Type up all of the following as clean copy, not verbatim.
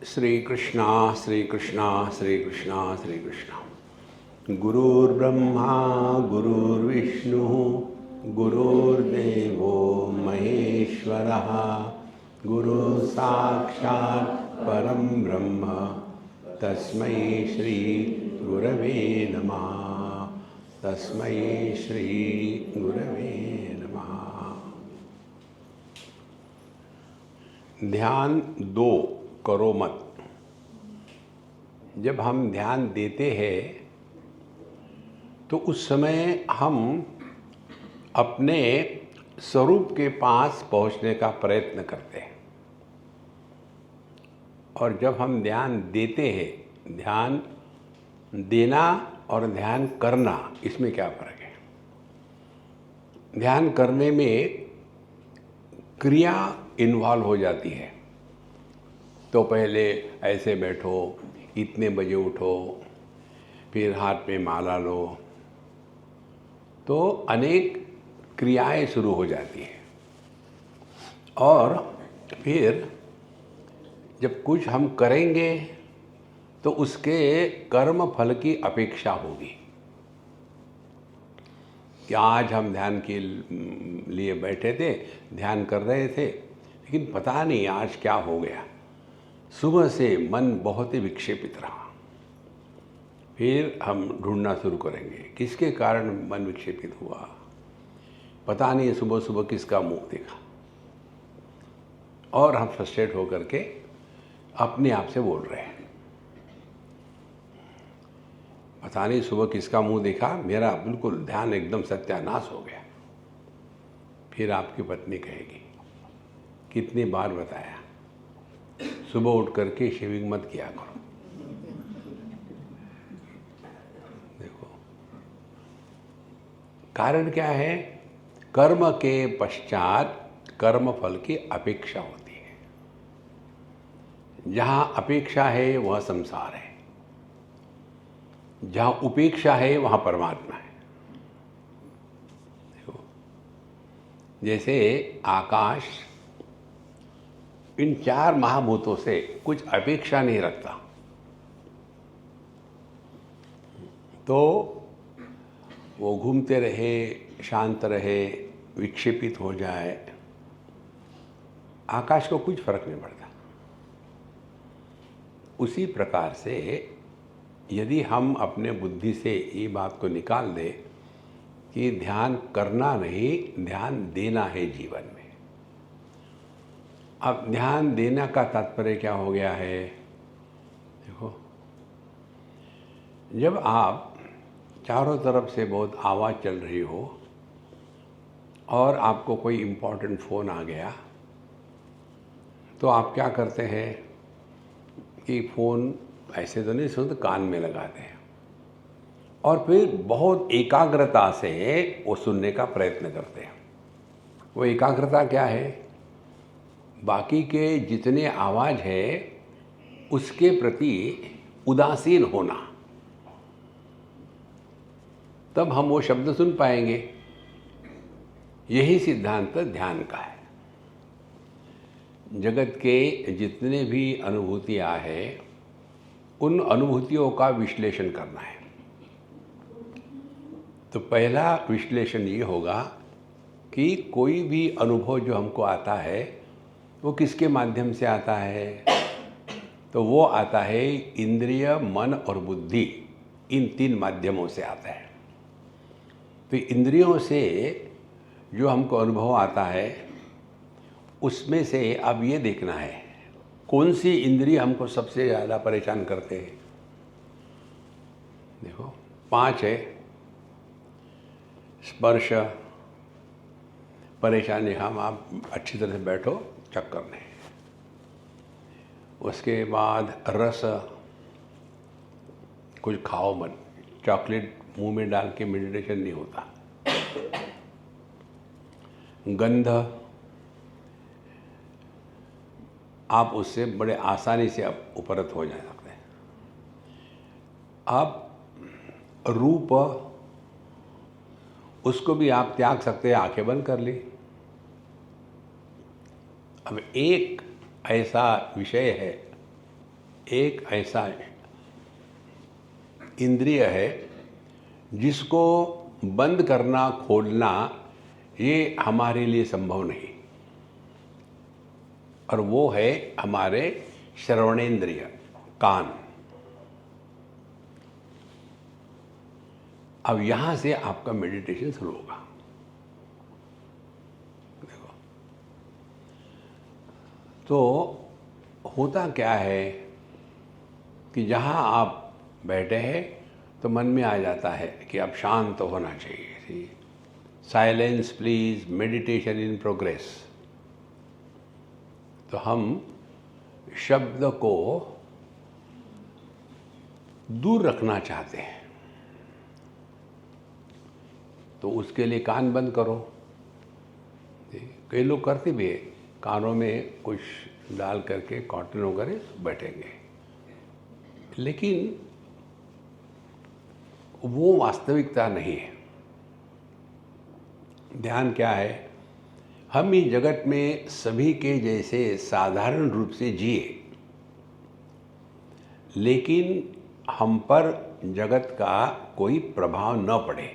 श्री कृष्णा श्री कृष्णा श्री कृष्णा श्री कृष्णा। गुरुर्ब्रह्मा गुरुर्विष्णु गुरुर्देवो महेश्वरः गुरु साक्षात् परम ब्रह्म तस्मै श्री गुरवे नमः। तस्मै श्री गुरवे नमः। ध्यान दो करो मत। जब हम ध्यान देते हैं तो उस समय हम अपने स्वरूप के पास पहुंचने का प्रयत्न करते हैं। और जब हम ध्यान देते हैं, ध्यान देना और ध्यान करना, इसमें क्या फर्क है? ध्यान करने में क्रिया इन्वॉल्व हो जाती है। तो पहले ऐसे बैठो, इतने बजे उठो, फिर हाथ में माला लो, तो अनेक क्रियाएं शुरू हो जाती हैं। और फिर जब कुछ हम करेंगे तो उसके कर्म फल की अपेक्षा होगी कि आज हम ध्यान के लिए बैठे थे, ध्यान कर रहे थे, लेकिन पता नहीं आज क्या हो गया। सुबह से मन बहुत ही विक्षेपित रहा। फिर हम ढूंढना शुरू करेंगे किसके कारण मन विक्षेपित हुआ। पता नहीं सुबह सुबह किसका मुंह देखा, और हम फ्रस्ट्रेट होकर के अपने आप से बोल रहे हैं, पता नहीं सुबह किसका मुंह देखा, मेरा बिल्कुल ध्यान एकदम सत्यानाश हो गया। फिर आपकी पत्नी कहेगी, कितनी बार बताया सुबह उठ करके शेविंग मत किया करो। देखो कारण क्या है? कर्म के पश्चात कर्म फल की अपेक्षा होती है। जहां अपेक्षा है वह संसार है, जहां उपेक्षा है वहां परमात्मा है। देखो जैसे आकाश इन चार महाभूतों से कुछ अपेक्षा नहीं रखता, तो वो घूमते रहे, शांत रहे, विक्षेपित हो जाए, आकाश को कुछ फर्क नहीं पड़ता। उसी प्रकार से यदि हम अपने बुद्धि से ये बात को निकाल दें कि ध्यान करना नहीं, ध्यान देना है जीवन में। अब ध्यान देना का तात्पर्य क्या हो गया है? देखो, जब आप चारों तरफ से बहुत आवाज़ चल रही हो और आपको कोई इम्पोर्टेंट फ़ोन आ गया, तो आप क्या करते हैं कि फ़ोन ऐसे तो नहीं सुनते, कान में लगाते हैं और फिर बहुत एकाग्रता से वो सुनने का प्रयत्न करते हैं। वो एकाग्रता क्या है? बाकी के जितने आवाज़ है उसके प्रति उदासीन होना, तब हम वो शब्द सुन पाएंगे। यही सिद्धांत ध्यान का है। जगत के जितने भी अनुभूतियाँ हैं, उन अनुभूतियों का विश्लेषण करना है। तो पहला विश्लेषण ये होगा कि कोई भी अनुभव जो हमको आता है वो किसके माध्यम से आता है? तो वो आता है इंद्रिय, मन और बुद्धि, इन तीन माध्यमों से आता है। तो इंद्रियों से जो हमको अनुभव आता है उसमें से अब ये देखना है कौन सी इंद्रिय हमको सबसे ज़्यादा परेशान करते हैं। देखो 5 है। स्पर्श परेशानी, हम आप अच्छी तरह से बैठो, चक्कर नहीं। उसके बाद रस, कुछ खाओ मत, चॉकलेट मुंह में डाल के मेडिटेशन नहीं होता। गंध, आप उससे बड़े आसानी से आप उपरत हो जा सकते हैं। आप रूप, उसको भी आप त्याग सकते हैं, आंखें बंद कर ली। अब एक ऐसा विषय है एक ऐसा इंद्रिय है जिसको बंद करना खोलना ये हमारे लिए संभव नहीं, और वो है हमारे श्रवणेंद्रिय, कान। अब यहां से आपका मेडिटेशन शुरू होगा। देखो, तो होता क्या है कि जहां आप बैठे हैं तो मन में आ जाता है कि अब शांत होना चाहिए। Silence please, meditation in progress. तो हम शब्द को दूर रखना चाहते हैं, तो उसके लिए कान बंद करो। कई लोग करते भी है, कानों में कुछ डाल करके कॉटन वगैरह बैठेंगे, लेकिन वो वास्तविकता नहीं है। ध्यान क्या है? हम इस जगत में सभी के जैसे साधारण रूप से जिए, लेकिन हम पर जगत का कोई प्रभाव न पड़े।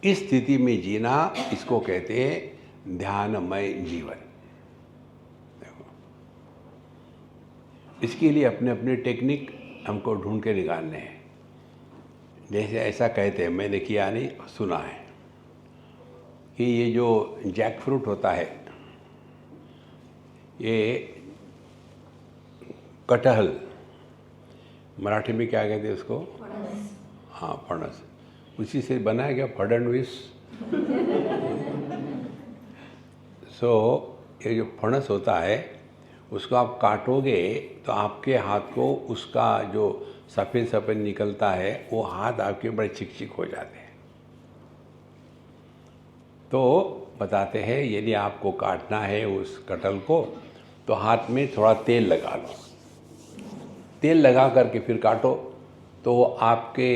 इस स्थिति में जीना, इसको कहते हैं ध्यानमय जीवन। देखो, इसके लिए अपने अपने टेक्निक हमको ढूंढ के निकालने हैं। जैसे ऐसा कहते हैं, मैंने किया नहीं, सुना है कि ये जो जैक फ्रूट होता है, ये कटहल, मराठी में क्या कहते हैं उसको? हाँ, फणस। उसी से बना है क्या फड़नवीस? ये जो फणस होता है, उसको आप काटोगे तो आपके हाथ को उसका जो सफ़ेद सफ़ेद निकलता है, वो हाथ आपके बड़े चिकचिक हो जाते हैं। तो बताते हैं, यदि आपको काटना है उस कटहल को, तो हाथ में थोड़ा तेल लगा लो। तेल लगा करके फिर काटो, तो आपके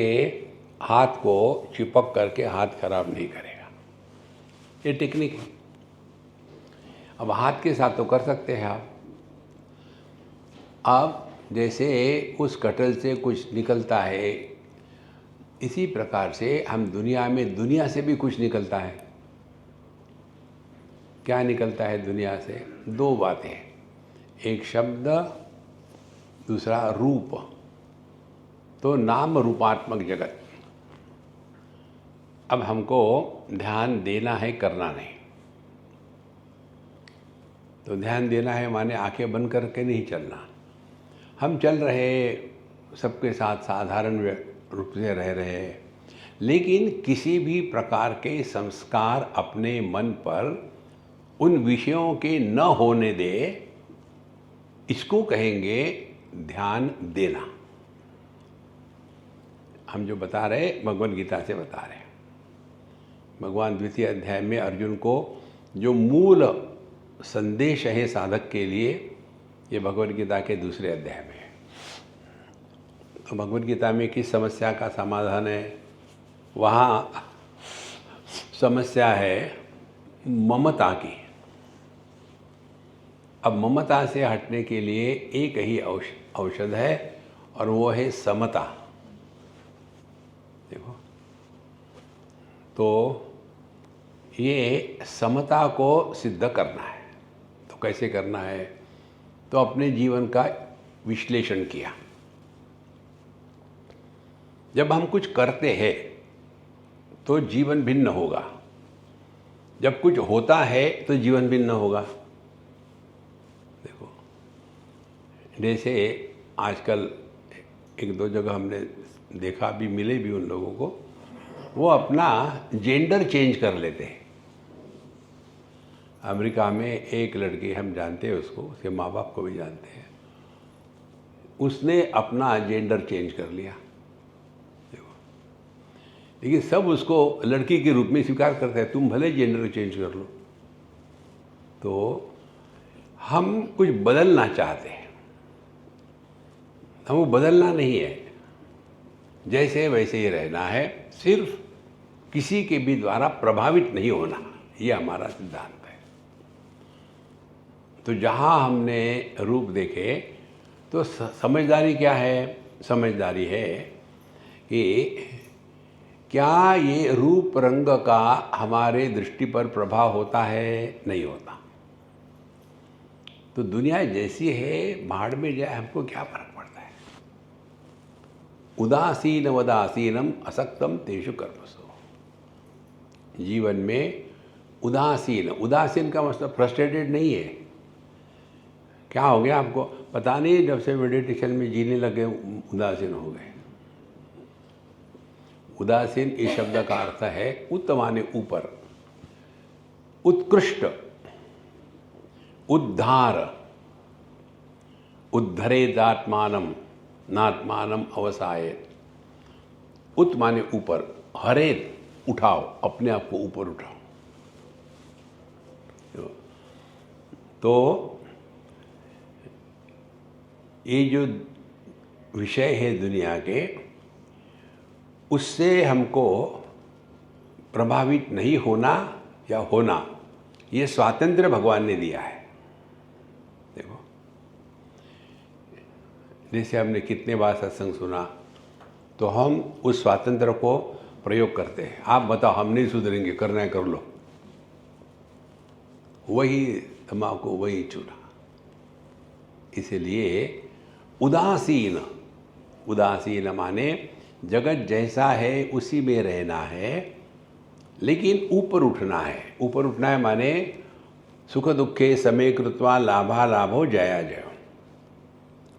हाथ को चिपक करके हाथ खराब नहीं करेगा। ये टेक्निक है। अब हाथ के साथ तो कर सकते हैं आप। अब जैसे उस कटहल से कुछ निकलता है, इसी प्रकार से हम दुनिया से भी कुछ निकलता है। क्या निकलता है दुनिया से? दो बातें, एक शब्द, दूसरा रूप। तो नाम रूपात्मक जगत। अब हमको ध्यान देना है, करना नहीं। तो ध्यान देना है माने आंखें बंद करके नहीं चलना। हम चल रहे, सबके साथ साधारण रूप से रह रहे, लेकिन किसी भी प्रकार के संस्कार अपने मन पर उन विषयों के न होने दे, इसको कहेंगे ध्यान देना। हम जो बता रहे, भगवद गीता से बता रहे हैं। भगवान द्वितीय अध्याय में अर्जुन को जो मूल संदेश है साधक के लिए, ये भगवद गीता के दूसरे अध्याय में है। तो भगवद गीता में किस समस्या का समाधान है? वहाँ समस्या है ममता की। अब ममता से हटने के लिए एक ही औषध है, और वो है समता। देखो, तो ये समता को सिद्ध करना है। तो कैसे करना है? तो अपने जीवन का विश्लेषण किया। जब हम कुछ करते हैं तो जीवन भिन्न होगा, जब कुछ होता है तो जीवन भिन्न होगा। देखो, जैसे आजकल एक दो जगह हमने देखा भी, मिले भी उन लोगों को, वो अपना जेंडर चेंज कर लेते हैं। अमेरिका में एक लड़की, हम जानते हैं उसको, उसके माँ बाप को भी जानते हैं, उसने अपना जेंडर चेंज कर लिया। देखो, लेकिन सब उसको लड़की के रूप में स्वीकार करते हैं। तुम भले जेंडर चेंज कर लो। तो हम कुछ बदलना चाहते हैं, हमको बदलना नहीं है, जैसे वैसे ही रहना है, सिर्फ किसी के भी द्वारा प्रभावित नहीं होना। ये हमारा सिद्धांत है। तो जहाँ हमने रूप देखे, तो समझदारी क्या है? समझदारी है कि क्या ये रूप रंग का हमारे दृष्टि पर प्रभाव होता है? नहीं होता। तो दुनिया जैसी है, भाड़ में जाए, हमको क्या फर्क पड़ता है? उदासीन वदासीनम असक्तम तेषु कर्मसु। जीवन में उदासीन, उदासीन का मतलब फ्रस्ट्रेटेड नहीं है। क्या हो गया आपको पता नहीं, जब से मेडिटेशन में जीने लगे उदासीन हो गए। उदासीन इस शब्द का अर्थ है उत माने ऊपर, उत्कृष्ट, उद्धार, उद्धरेदात्मानम नात्मानम अवसायेत। उत माने ऊपर, हरेत उठाओ, अपने आप को ऊपर उठाओ। तो ये जो विषय है दुनिया के, उससे हमको प्रभावित नहीं होना या होना, ये स्वातंत्र्य भगवान ने दिया है। देखो, जैसे हमने कितने बार सत्संग सुना, तो हम उस स्वातंत्र्य को प्रयोग करते हैं। आप बताओ, हम नहीं सुधरेंगे, करना है कर लो, वही तम्बाकू, वही चूना। इसलिए उदासीन, उदासीन माने जगत जैसा है उसी में रहना है, लेकिन ऊपर उठना है। ऊपर उठना है माने सुख दुखे समे कृत्वा लाभा लाभो जया जय।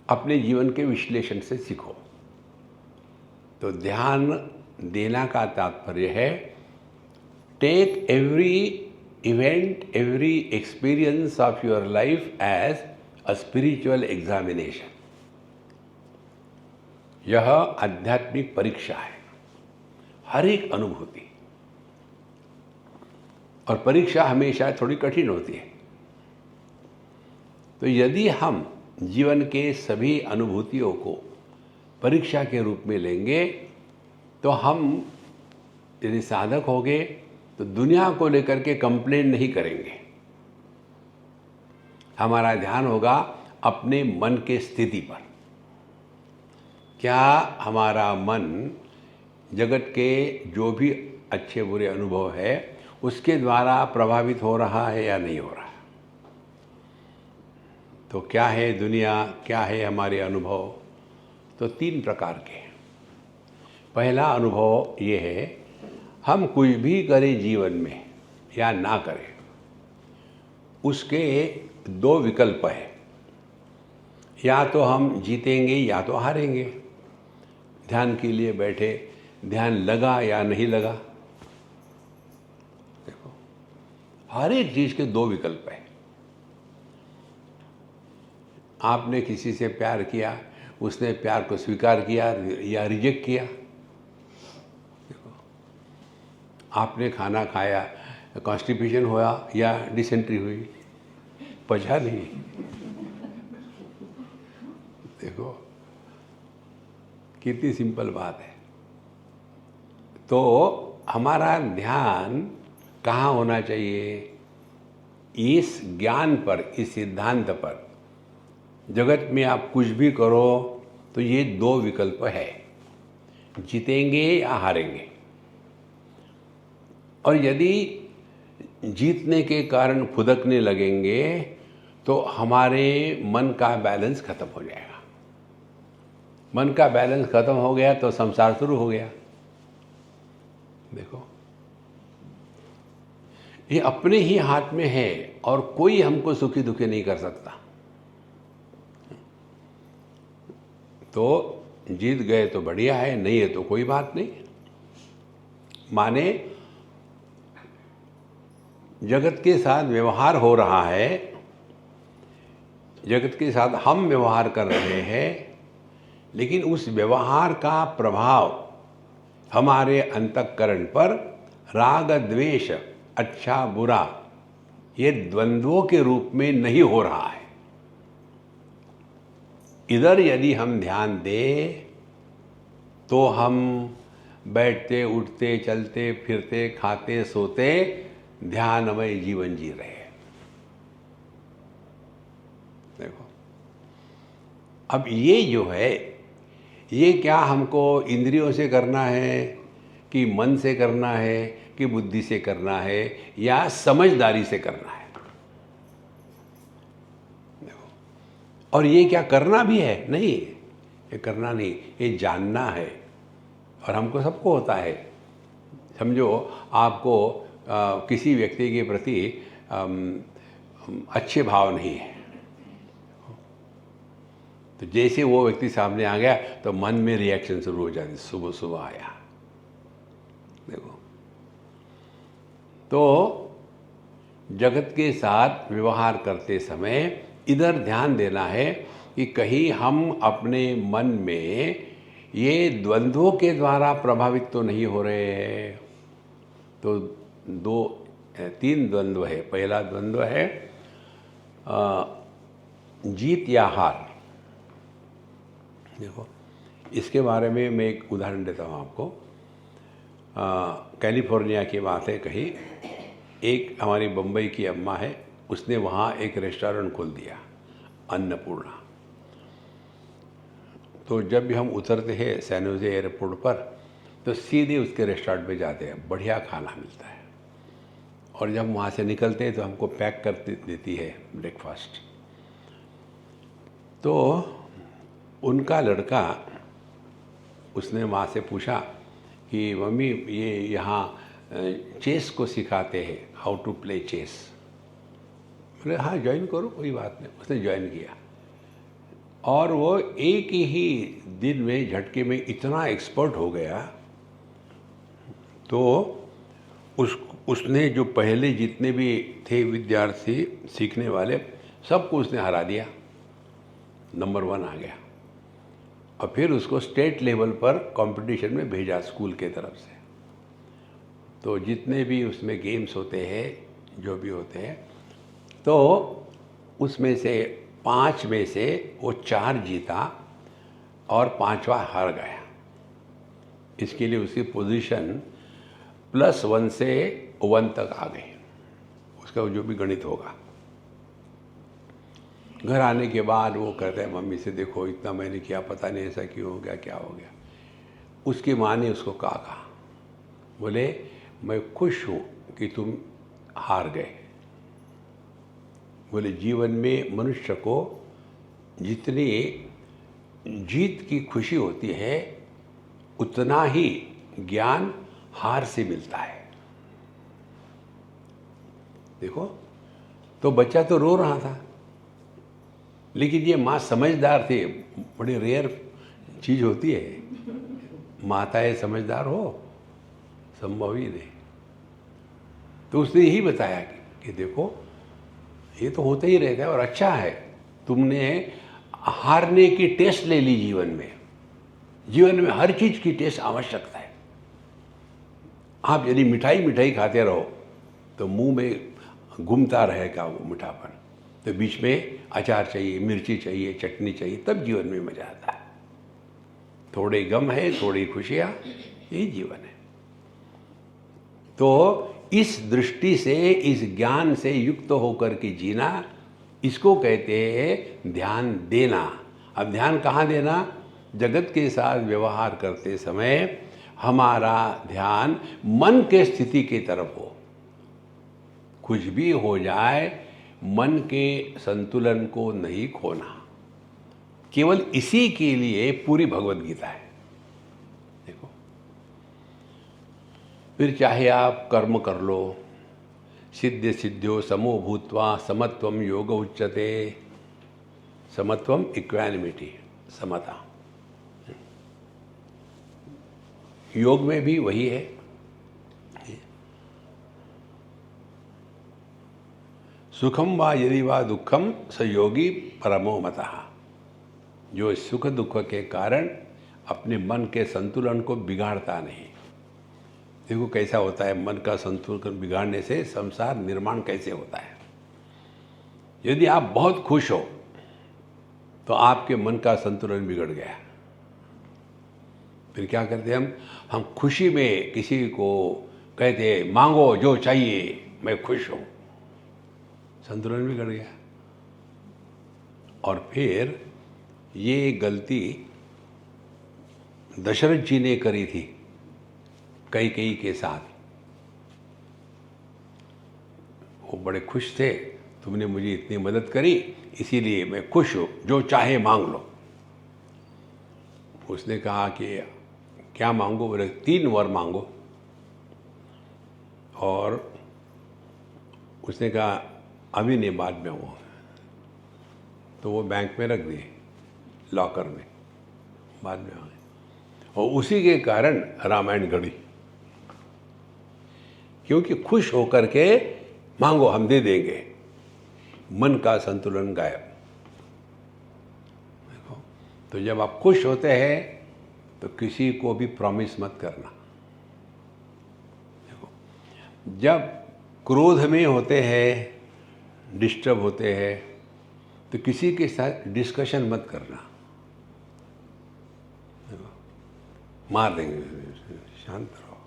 अपने जीवन के विश्लेषण से सीखो। तो ध्यान देना का तात्पर्य है take every event, every experience of your life as a spiritual examination. यह आध्यात्मिक परीक्षा है, हर एक अनुभूति। और परीक्षा हमेशा थोड़ी कठिन होती है। तो यदि हम जीवन के सभी अनुभूतियों को परीक्षा के रूप में लेंगे, तो हम यदि साधक होंगे तो दुनिया को लेकर के कंप्लेन नहीं करेंगे। हमारा ध्यान होगा अपने मन के स्थिति पर। क्या हमारा मन जगत के जो भी अच्छे बुरे अनुभव है उसके द्वारा प्रभावित हो रहा है या नहीं हो रहा? तो क्या है दुनिया, क्या है हमारे अनुभव? तो 3 प्रकार के। पहला अनुभव ये है, हम कुछ भी करें जीवन में या ना करें, उसके 2 विकल्प है। या तो हम जीतेंगे या तो हारेंगे। ध्यान के लिए बैठे, ध्यान लगा या नहीं लगा। देखो, हर एक चीज के 2 विकल्प है। आपने किसी से प्यार किया, उसने प्यार को स्वीकार किया या रिजेक्ट किया। देखो, आपने खाना खाया, कॉन्स्टिपेशन हुआ या डिसेंट्री हुई, पचा नहीं। देखो कितनी सिंपल बात है। तो हमारा ध्यान कहाँ होना चाहिए? इस ज्ञान पर, इस सिद्धांत पर। जगत में आप कुछ भी करो तो ये 2 विकल्प है, जीतेंगे या हारेंगे। और यदि जीतने के कारण फुदकने लगेंगे तो हमारे मन का बैलेंस खत्म हो जाएगा। मन का बैलेंस खत्म हो गया तो संसार शुरू हो गया। देखो, ये अपने ही हाथ में है और कोई हमको सुखी दुखी नहीं कर सकता। तो जीत गए तो बढ़िया है, नहीं है तो कोई बात नहीं। माने जगत के साथ व्यवहार हो रहा है, जगत के साथ हम व्यवहार कर रहे हैं, लेकिन उस व्यवहार का प्रभाव हमारे अंतःकरण पर राग द्वेष, अच्छा बुरा, ये द्वंद्वों के रूप में नहीं हो रहा है। इधर यदि हम ध्यान दें तो हम बैठते उठते चलते फिरते खाते सोते ध्यानमय जीवन जी रहे हैं। देखो, अब ये जो है, ये क्या हमको इंद्रियों से करना है कि मन से करना है कि बुद्धि से करना है या समझदारी से करना है? देखो, और ये क्या करना भी है? नहीं, ये करना नहीं, ये जानना है। और हमको सबको होता है। समझो आपको किसी व्यक्ति के प्रति अच्छे भाव नहीं है, तो जैसे वो व्यक्ति सामने आ गया तो मन में रिएक्शन शुरू हो जाती, सुबह सुबह आया। देखो, तो जगत के साथ व्यवहार करते समय इधर ध्यान देना है कि कहीं हम अपने मन में ये द्वंद्वों के द्वारा प्रभावित तो नहीं हो रहे हैं। तो तीन द्वंद्व है। पहला द्वंद्व है जीत या हार। देखो, इसके बारे में मैं एक उदाहरण देता हूँ आपको। कैलिफोर्निया की बात है कहीं। एक हमारी बम्बई की अम्मा है, उसने वहाँ एक रेस्टोरेंट खोल दिया, अन्नपूर्णा। तो जब भी हम उतरते हैं सैन होजे एयरपोर्ट पर तो सीधे उसके रेस्टोरेंट पे जाते हैं, बढ़िया खाना मिलता है। और जब वहाँ से निकलते हैं तो हमको पैक कर देती है ब्रेकफास्ट। तो उनका लड़का, उसने वहाँ से पूछा कि मम्मी ये यहाँ चेस को सिखाते हैं, हाउ टू प्ले चेस। बोले हाँ ज्वाइन करो, कोई बात नहीं। उसने ज्वाइन किया और वो एक ही दिन में झटके में इतना एक्सपर्ट हो गया। तो उसने जो पहले जितने भी थे विद्यार्थी सीखने वाले, सबको उसने हरा दिया, नंबर 1 आ गया। और फिर उसको स्टेट लेवल पर कंपटीशन में भेजा स्कूल के तरफ से। तो जितने भी उसमें गेम्स होते हैं, जो भी होते हैं, तो उसमें से 5 में से वो 4 जीता और 5वां हार गया। इसके लिए उसकी पोजीशन +1 से 1 तक आ गई, उसका जो भी गणित होगा। घर आने के बाद वो कहता है मम्मी से, देखो इतना मैंने किया, पता नहीं ऐसा क्यों हो गया, क्या हो गया। उसकी माँ ने उसको कहा, बोले मैं खुश हूँ कि तुम हार गए। बोले जीवन में मनुष्य को जितनी जीत की खुशी होती है उतना ही ज्ञान हार से मिलता है। देखो, तो बच्चा तो रो रहा था, लेकिन ये माँ समझदार थी। बड़ी रेयर चीज़ होती है, माताएं समझदार हो, संभव ही नहीं। तो उसने यही बताया कि देखो ये तो होता ही रहता है और अच्छा है, तुमने हारने की टेस्ट ले ली जीवन में। जीवन में हर चीज़ की टेस्ट आवश्यकता है। आप यदि मिठाई खाते रहो तो मुंह में घूमता रहेगा वो मीठापन, तो बीच में अचार चाहिए, मिर्ची चाहिए, चटनी चाहिए, तब जीवन में मजा आता है। थोड़े गम है, थोड़ी खुशियाँ, यही जीवन है। तो इस दृष्टि से, इस ज्ञान से युक्त होकर के जीना, इसको कहते हैं ध्यान देना। अब ध्यान कहाँ देना? जगत के साथ व्यवहार करते समय हमारा ध्यान मन के स्थिति की तरफ हो। कुछ भी हो जाए, मन के संतुलन को नहीं खोना। केवल इसी के लिए पूरी भगवत गीता है। देखो, फिर चाहे आप कर्म कर लो, सिद्ध सिद्ध्यो समो भूत्वा समत्वम योग उच्यते। समत्वम इक्वानिमिटी, समता। योग में भी वही है। सुखम वा यदि वा दुखम स योगी परमो मतः। जो सुख दुख के कारण अपने मन के संतुलन को बिगाड़ता नहीं। देखो कैसा होता है, मन का संतुलन बिगाड़ने से संसार निर्माण कैसे होता है। यदि आप बहुत खुश हो तो आपके मन का संतुलन बिगड़ गया। फिर क्या करते हैं हम खुशी में किसी को कहते हैं मांगो जो चाहिए, मैं खुश हूँ, संतुलन बिगड़ गया। और फिर ये गलती दशरथ जी ने करी थी कैकेयी के साथ। वो बड़े खुश थे, तुमने मुझे इतनी मदद करी इसीलिए मैं खुश हूँ, जो चाहे मांग लो। उसने कहा कि क्या मांगो? बोले 3 वर मांगो। और उसने कहा अभी नहीं, बाद में वो। तो वो बैंक में रख दिए, लॉकर में, बाद में आ गए। और उसी के कारण रामायण घड़ी, क्योंकि खुश होकर के मांगो हम दे देंगे, मन का संतुलन गायब। देखो, तो जब आप खुश होते हैं तो किसी को भी प्रॉमिस मत करना। देखो, जब क्रोध में होते हैं, डिस्टर्ब होते हैं, तो किसी के साथ डिस्कशन मत करना। देखो, मार देंगे, शांत रहो।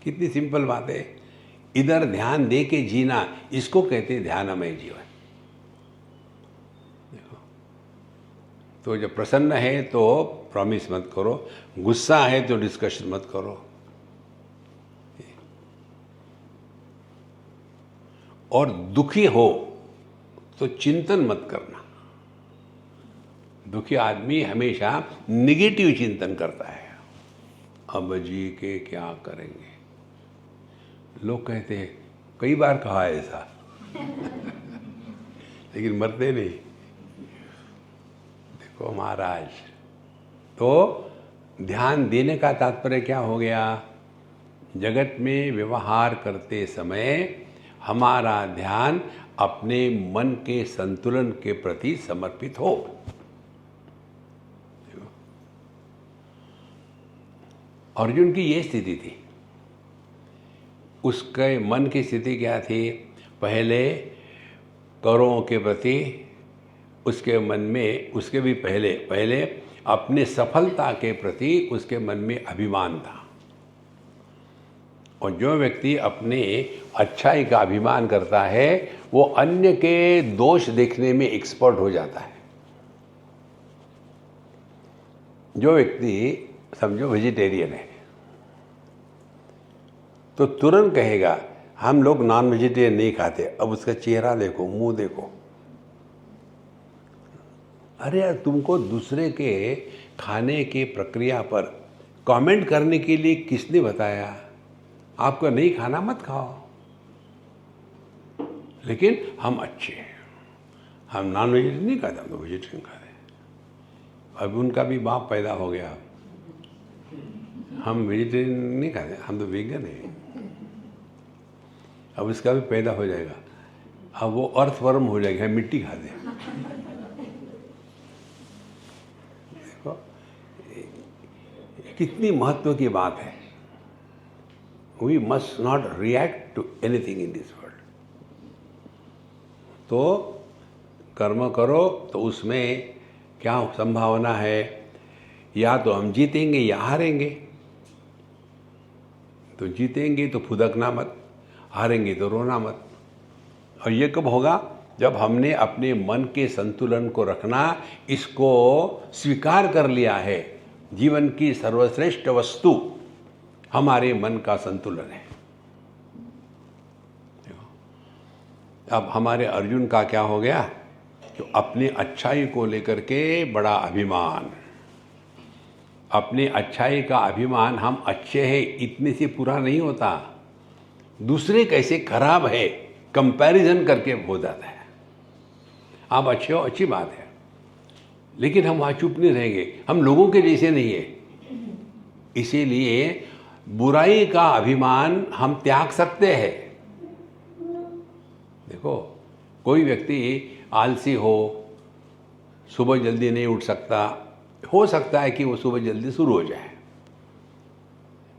कितनी सिंपल बात है। इधर ध्यान दे के जीना, इसको कहते हैं ध्यानमय जीवन। देखो, तो जब प्रसन्न है तो प्रॉमिस मत करो, गुस्सा है तो डिस्कशन मत करो। और दुखी हो तो चिंतन मत करना। दुखी आदमी हमेशा निगेटिव चिंतन करता है, अब जी के क्या करेंगे। लोग कहते हैं, कई बार कहा है ऐसा लेकिन मरते नहीं। देखो महाराज, तो ध्यान देने का तात्पर्य क्या हो गया? जगत में व्यवहार करते समय हमारा ध्यान अपने मन के संतुलन के प्रति समर्पित हो। अर्जुन की ये स्थिति थी। उसके मन की स्थिति क्या थी? पहले कौरवों के प्रति उसके मन में, उसके भी पहले अपने सफलता के प्रति उसके मन में अभिमान था। और जो व्यक्ति अपने अच्छाई का अभिमान करता है वो अन्य के दोष देखने में एक्सपर्ट हो जाता है। जो व्यक्ति समझो वेजिटेरियन है तो तुरंत कहेगा हम लोग नॉन वेजिटेरियन नहीं खाते। अब उसका चेहरा देखो, मुंह देखो। अरे यार, तुमको दूसरे के खाने की प्रक्रिया पर कमेंट करने के लिए किसने बताया? आपको नहीं खाना मत खाओ, लेकिन हम अच्छे हैं, हम नॉन वेजिटेरियन नहीं खाते, हम तो वेजिटेरियन खाते। अब उनका भी बाप पैदा हो गया, हम वेजिटेरियन नहीं खाते, हम तो वीगन हैं। अब इसका भी पैदा हो जाएगा, अब वो अर्थवर्म हो जाएगा, मिट्टी खाते। देखो कितनी महत्व की बात है। We must not react to anything in this world. तो कर्म करो तो उसमें क्या संभावना है? या तो हम जीतेंगे या हारेंगे। तो जीतेंगे तो फुदकना मत, हारेंगे तो रोना मत। और ये कब होगा? जब हमने अपने मन के संतुलन को रखना, इसको स्वीकार कर लिया है। जीवन की सर्वश्रेष्ठ वस्तु हमारे मन का संतुलन है। अब हमारे अर्जुन का क्या हो गया? कि अपनी अच्छाई को लेकर के बड़ा अभिमान, अपनी अच्छाई का अभिमान, हम अच्छे हैं इतने से पूरा नहीं होता, दूसरे कैसे खराब है कंपैरिजन करके हो जाता है। आप अच्छे हो, अच्छी बात है, लेकिन हम वहाँ चुप नहीं रहेंगे, हम लोगों के जैसे नहीं है। इसीलिए बुराई का अभिमान हम त्याग सकते हैं। देखो, कोई व्यक्ति आलसी हो, सुबह जल्दी नहीं उठ सकता, हो सकता है कि वो सुबह जल्दी शुरू हो जाए।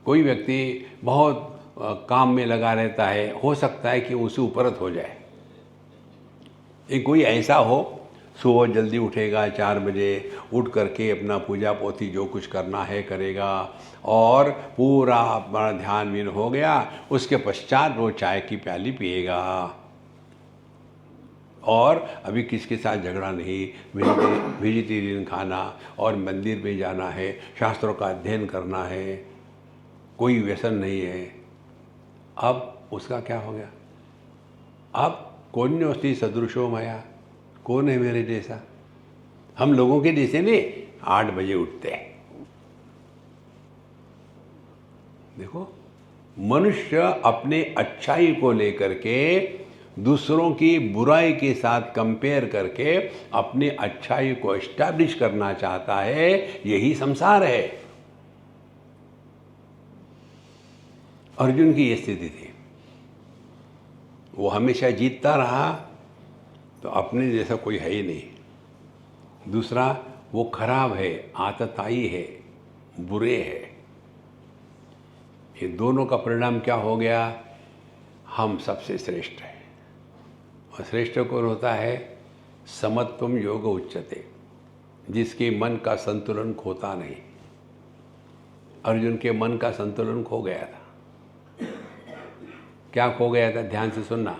कोई व्यक्ति बहुत काम में लगा रहता है, हो सकता है कि उसे उपरत हो जाए। एक कोई ऐसा हो, सुबह जल्दी उठेगा, 4 बजे उठ करके अपना पूजा पोथी जो कुछ करना है करेगा और पूरा अपना ध्यान विन हो गया, उसके पश्चात वो चाय की प्याली पिएगा और अभी किसके साथ झगड़ा नहीं, वेजिटेरियन खाना और मंदिर में जाना है, शास्त्रों का अध्ययन करना है, कोई व्यसन नहीं है। अब उसका क्या हो गया? अब कौन्योस्ति सदृशो मया, कौन है मेरे जैसा? हम लोगों के जैसे नहीं 8 बजे उठते हैं। देखो, मनुष्य अपने अच्छाई को लेकर के दूसरों की बुराई के साथ कंपेयर करके अपनी अच्छाई को एस्टैब्लिश करना चाहता है। यही संसार है। अर्जुन की ये स्थिति थी। वो हमेशा जीतता रहा, तो अपने जैसा कोई है ही नहीं। दूसरा, वो खराब है, आतताई है, बुरे है। ये दोनों का परिणाम क्या हो गया? हम सबसे श्रेष्ठ हैं। और श्रेष्ठ कौन होता है? समत्वम योग उच्यते, जिसके मन का संतुलन खोता नहीं। अर्जुन के मन का संतुलन खो गया था। क्या खो गया था? ध्यान से सुनना।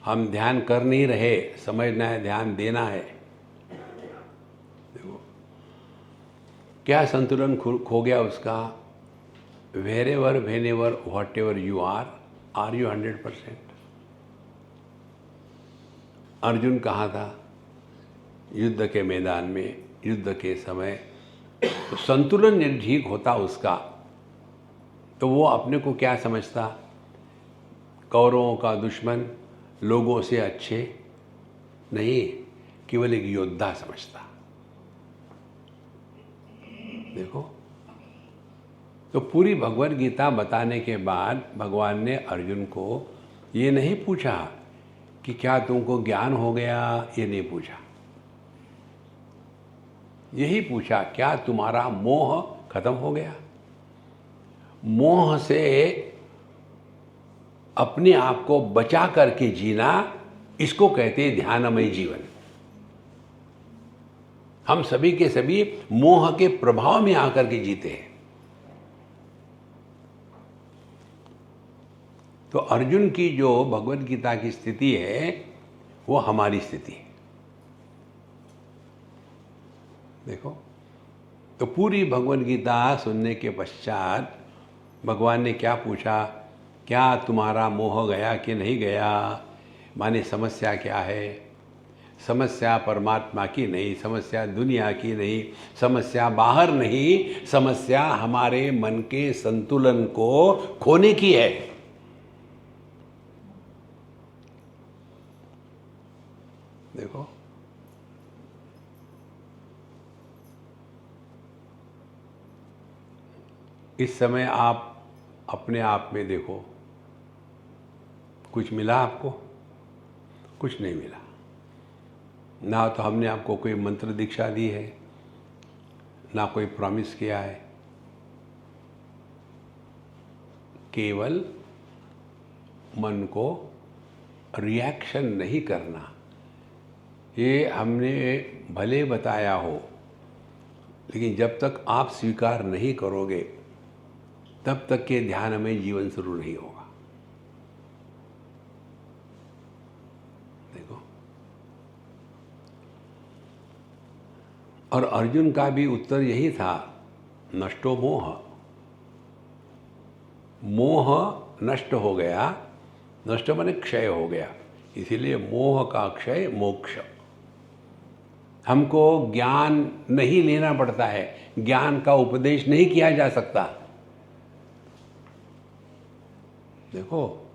हम ध्यान कर नहीं रहे, समझना है, ध्यान देना है। देखो क्या संतुलन खो गया उसका? wherever whenever whatever you are you 100%? Arjun कहाँ था? युद्ध के मैदान में, युद्ध के समय। तो संतुलन यदि ठीक होता उसका, तो वो अपने को क्या समझता? कौरवों का दुश्मन, लोगों से अच्छे नहीं, केवल एक योद्धा समझता। देखो, तो पूरी भगवद गीता बताने के बाद भगवान ने अर्जुन को ये नहीं पूछा कि क्या तुमको ज्ञान हो गया, ये नहीं पूछा। यही पूछा, क्या तुम्हारा मोह खत्म हो गया? मोह से अपने आप को बचा करके जीना, इसको कहते हैं ध्यानमय जीवन। हम सभी के सभी मोह के प्रभाव में आकर के जीते हैं। तो अर्जुन की जो भगवद गीता की स्थिति है, वो हमारी स्थिति है। देखो, तो पूरी भगवद गीता सुनने के पश्चात भगवान ने क्या पूछा? क्या तुम्हारा मोह गया कि नहीं गया? माने समस्या क्या है? समस्या परमात्मा की नहीं, समस्या दुनिया की नहीं, समस्या बाहर नहीं, समस्या हमारे मन के संतुलन को खोने की है। देखो, इस समय आप अपने आप में देखो, कुछ मिला आपको? कुछ नहीं मिला। ना तो हमने आपको कोई मंत्र दीक्षा दी है, ना कोई प्रॉमिस किया है। केवल मन को रिएक्शन नहीं करना, ये हमने भले बताया हो, लेकिन जब तक आप स्वीकार नहीं करोगे तब तक के ध्यान में जीवन शुरू नहीं होगा। देखो, और अर्जुन का भी उत्तर यही था, नष्टो मोह। मोह नष्ट हो गया, नष्ट माने क्षय हो गया, इसीलिए मोह का क्षय मोक्ष। हमको ज्ञान नहीं लेना पड़ता है, ज्ञान का उपदेश नहीं किया जा सकता। देखो,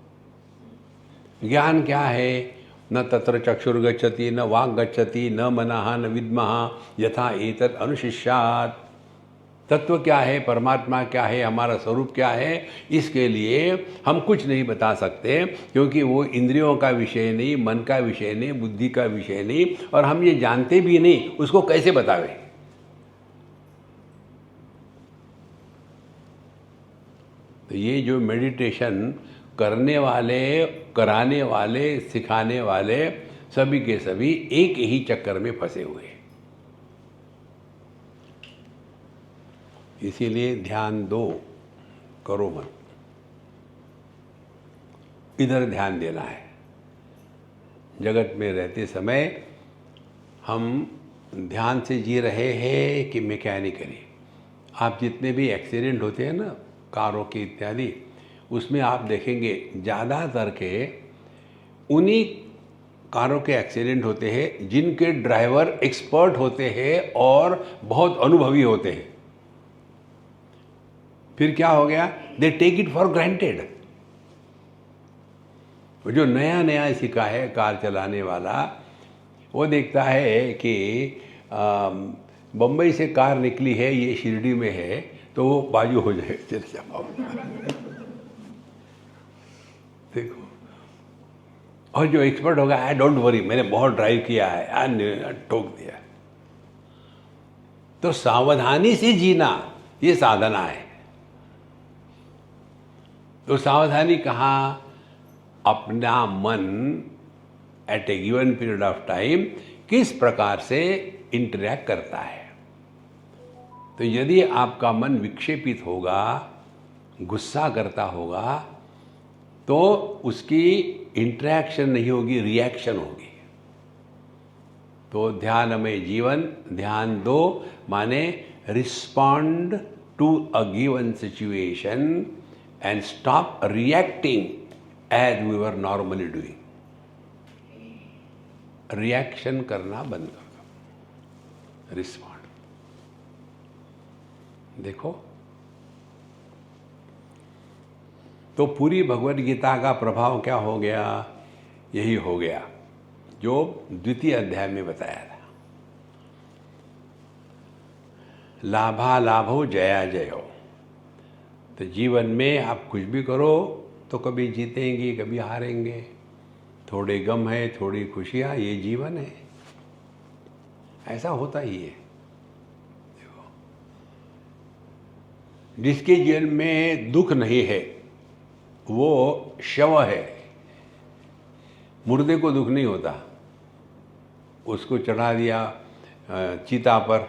ज्ञान क्या है? न तत्र चक्षुर्गच्छति, न वाक् गच्छति, न मनः न विद्मः यथा एतत् अनुशिष्यात्। तत्व क्या है, परमात्मा क्या है, हमारा स्वरूप क्या है, इसके लिए हम कुछ नहीं बता सकते, क्योंकि वो इंद्रियों का विषय नहीं, मन का विषय नहीं, बुद्धि का विषय नहीं, और हम ये जानते भी नहीं, उसको कैसे बतावे? तो ये जो मेडिटेशन करने वाले, कराने वाले, सिखाने वाले सभी के सभी एक ही चक्कर में फंसे हुए हैं। इसीलिए ध्यान दो, करो मत। इधर ध्यान देना है। जगत में रहते समय हम ध्यान से जी रहे हैं कि मैकेनिकली। आप जितने भी एक्सीडेंट होते हैं ना, कारों के इत्यादि, उसमें आप देखेंगे ज़्यादातर के उन्हीं कारों के एक्सीडेंट होते हैं जिनके ड्राइवर एक्सपर्ट होते हैं और बहुत अनुभवी होते हैं। फिर क्या हो गया? They take it for granted. जो नया नया सीखा है कार चलाने वाला, वो देखता है कि बम्बई से कार निकली है, ये शिरडी में है, तो वो बाजू हो जाए, चले जाओ। देखो, और जो एक्सपर्ट होगा, आई डोंट वरी, मैंने बहुत ड्राइव किया है, ठोक दिया। तो सावधानी से जीना ये साधना है। तो सावधानी कहाँ? अपना मन at a given period of time किस प्रकार से इंटरैक्ट करता है। तो यदि आपका मन विक्षेपित होगा, गुस्सा करता होगा, तो उसकी इंटरैक्शन नहीं होगी, रिएक्शन होगी। तो ध्यानमय जीवन, ध्यान दो माने respond to a given situation and stop reacting as we were normally doing. Reaction करना बंद कर दो, रिस्पॉन्ड। देखो, तो पूरी भगवद गीता का प्रभाव क्या हो गया? यही हो गया जो द्वितीय अध्याय में बताया था। लाभा लाभो जया जयो। तो जीवन में आप कुछ भी करो तो कभी जीतेंगे, कभी हारेंगे। थोड़े गम है, थोड़ी खुशियाँ, ये जीवन है, ऐसा होता ही है। देखो, जिसके जीवन में दुख नहीं है वो शव है। मुर्दे को दुख नहीं होता, उसको चढ़ा दिया चिता पर,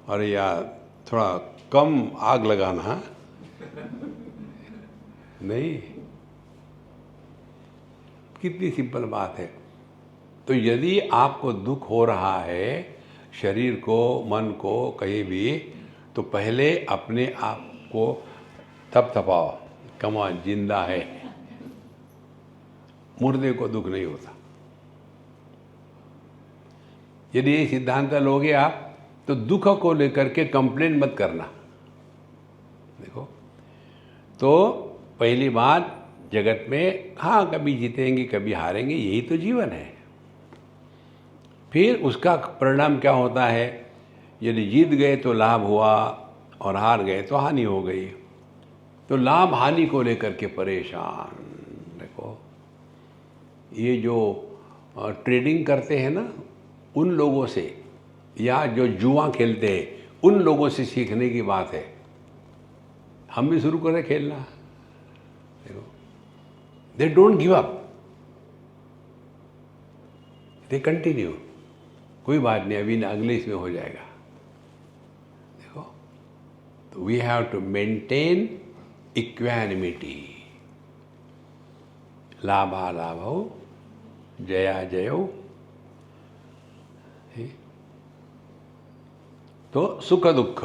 और या थोड़ा कम आग लगाना नहीं। कितनी सिंपल बात है। तो यदि आपको दुख हो रहा है, शरीर को, मन को, कहीं भी, तो पहले अपने आप को थपथपाओ, कमान जिंदा है। मुर्दे को दुख नहीं होता। यदि ये सिद्धांत लोगे आप, तो दुख को लेकर के कंप्लेन मत करना। देखो, तो पहली बात, जगत में हाँ कभी जीतेंगे कभी हारेंगे, यही तो जीवन है। फिर उसका परिणाम क्या होता है? यदि जीत गए तो लाभ हुआ और हार गए तो हानि हो गई। तो लाभ हानि को लेकर के परेशान। देखो, ये जो ट्रेडिंग करते हैं ना, उन लोगों से, या जो जुआ खेलते हैं, उन लोगों से सीखने की बात है। हम भी शुरू करें खेलना। देखो, they don't give up, they continue. कोई बात नहीं, अभी अगले इसमें हो जाएगा। देखो, तो we have to maintain equanimity. लाभा लाभो जया जयो। तो सुख दुख,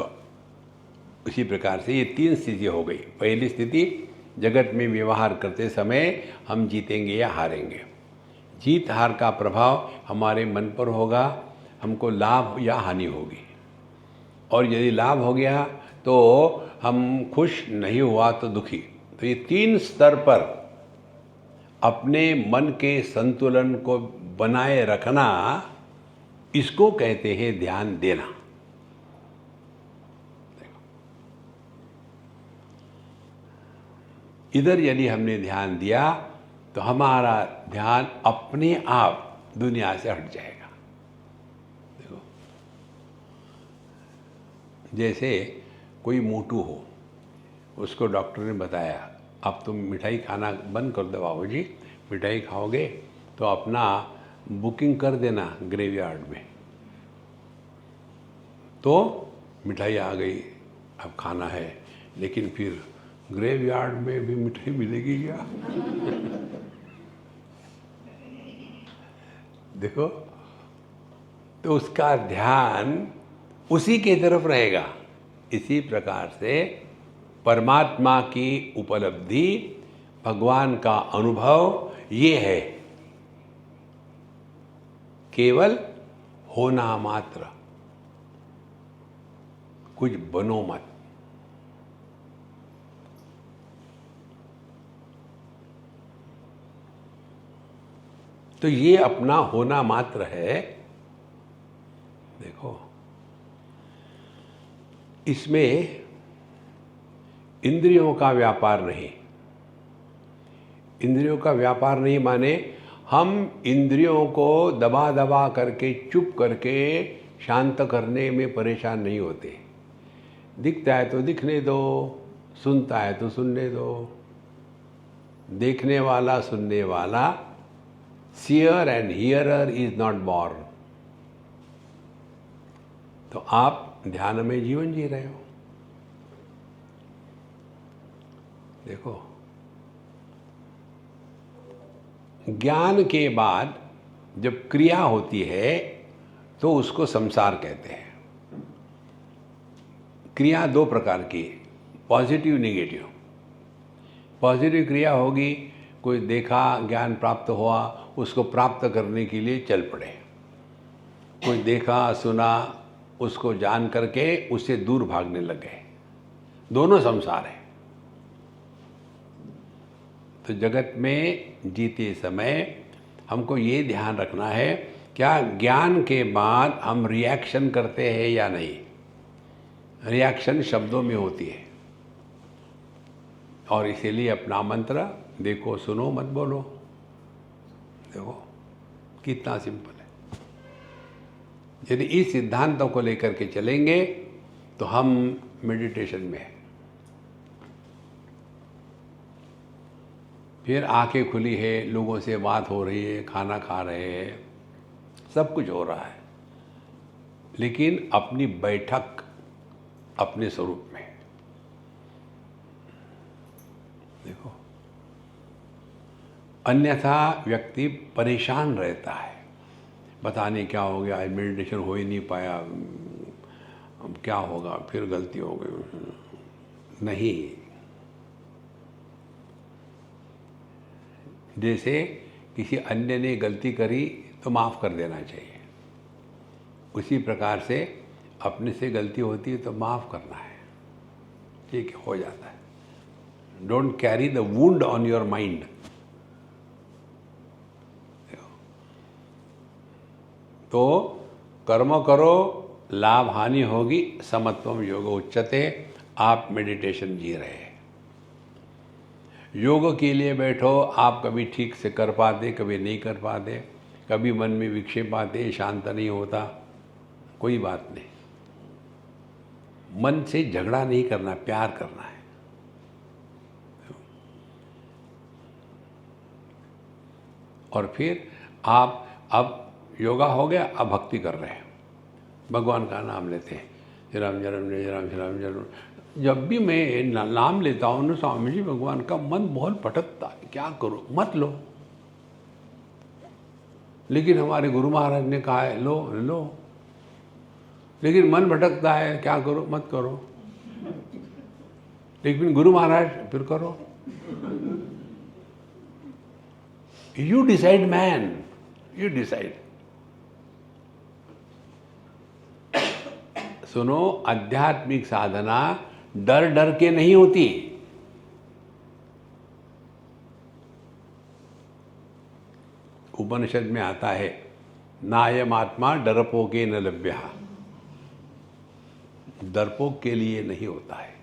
उसी प्रकार से ये तीन स्थिति हो गई। पहली स्थिति, जगत में व्यवहार करते समय हम जीतेंगे या हारेंगे। जीत हार का प्रभाव हमारे मन पर होगा, हमको लाभ या हानि होगी। और यदि लाभ हो गया तो हम खुश, नहीं हुआ तो दुखी। तो ये तीन स्तर पर अपने मन के संतुलन को बनाए रखना, इसको कहते हैं ध्यान देना। इधर यदि हमने ध्यान दिया तो हमारा ध्यान अपने आप दुनिया से हट जाएगा। देखो, जैसे कोई मोटू हो, उसको डॉक्टर ने बताया अब तुम मिठाई खाना बंद कर दो बाबूजी, मिठाई खाओगे तो अपना बुकिंग कर देना ग्रेवयार्ड में। तो मिठाई आ गई, अब खाना है, लेकिन फिर ग्रेवयार्ड में भी मिठाई मिलेगी क्या? देखो, तो उसका ध्यान उसी के तरफ रहेगा। इसी प्रकार से परमात्मा की उपलब्धि, भगवान का अनुभव, ये है केवल होना मात्र, कुछ बनो मत। तो ये अपना होना मात्र है। देखो, इसमें इंद्रियों का व्यापार नहीं। इंद्रियों का व्यापार नहीं माने हम इंद्रियों को दबा दबा करके, चुप करके शांत करने में परेशान नहीं होते। दिखता है तो दिखने दो, सुनता है तो सुनने दो। देखने वाला, सुनने वाला, seer and hearer is not born. तो आप ध्यान में जीवन जी रहे हो। देखो, ज्ञान के बाद जब क्रिया होती है तो उसको संसार कहते हैं। क्रिया दो प्रकार की, पॉजिटिव, नेगेटिव। पॉजिटिव क्रिया होगी, कोई देखा, ज्ञान प्राप्त हुआ, उसको प्राप्त करने के लिए चल पड़े। कोई देखा, सुना, उसको जान करके उससे दूर भागने लगे। दोनों संसार है। तो जगत में जीते समय हमको ये ध्यान रखना है, क्या ज्ञान के बाद हम रिएक्शन करते हैं या नहीं। रिएक्शन शब्दों में होती है, और इसीलिए अपना मंत्र देखो, सुनो, मत बोलो। देखो कितना सिंपल है। यदि इस सिद्धांतों को लेकर के चलेंगे तो हम मेडिटेशन में हैं। फिर आंखें खुली है, लोगों से बात हो रही है, खाना खा रहे हैं, सब कुछ हो रहा है, लेकिन अपनी बैठक अपने स्वरूप में। देखो, अन्यथा व्यक्ति परेशान रहता है, पता नहीं क्या हो गया, आज मेडिटेशन हो ही नहीं पाया, अब क्या होगा, फिर गलती हो गई। नहीं, जैसे किसी अन्य ने गलती करी तो माफ़ कर देना चाहिए, उसी प्रकार से अपने से गलती होती है तो माफ़ करना है। ठीक है, हो जाता है। Don't carry the wound on your mind. तो कर्म करो, लाभ हानि होगी, समत्वम योग उच्यते। आप मेडिटेशन जी रहे हैं, योग के लिए बैठो, आप कभी ठीक से कर पाते, कभी नहीं कर पाते, कभी मन में विक्षेप आते, शांत नहीं होता, कोई बात नहीं। मन से झगड़ा नहीं करना, प्यार करना है। और फिर आप, अब योगा हो गया, अब भक्ति कर रहे हैं, भगवान का नाम लेते हैं, श्री राम जय राम जय राम, श्री राम जय राम। जब भी मैं नाम लेता हूँ ना स्वामी जी भगवान का, मन बहुत भटकता है, क्या करूँ, मत लो। लेकिन हमारे गुरु महाराज ने कहा है लो लो, लेकिन मन भटकता है, क्या करो, मत करो। लेकिन गुरु महाराज फिर करो। You decide man, you decide. सुनो, आध्यात्मिक साधना डर डर के नहीं होती। उपनिषद में आता है, नायम आत्मा डरपोके न लभ्यः। डरपोक के लिए नहीं होता है।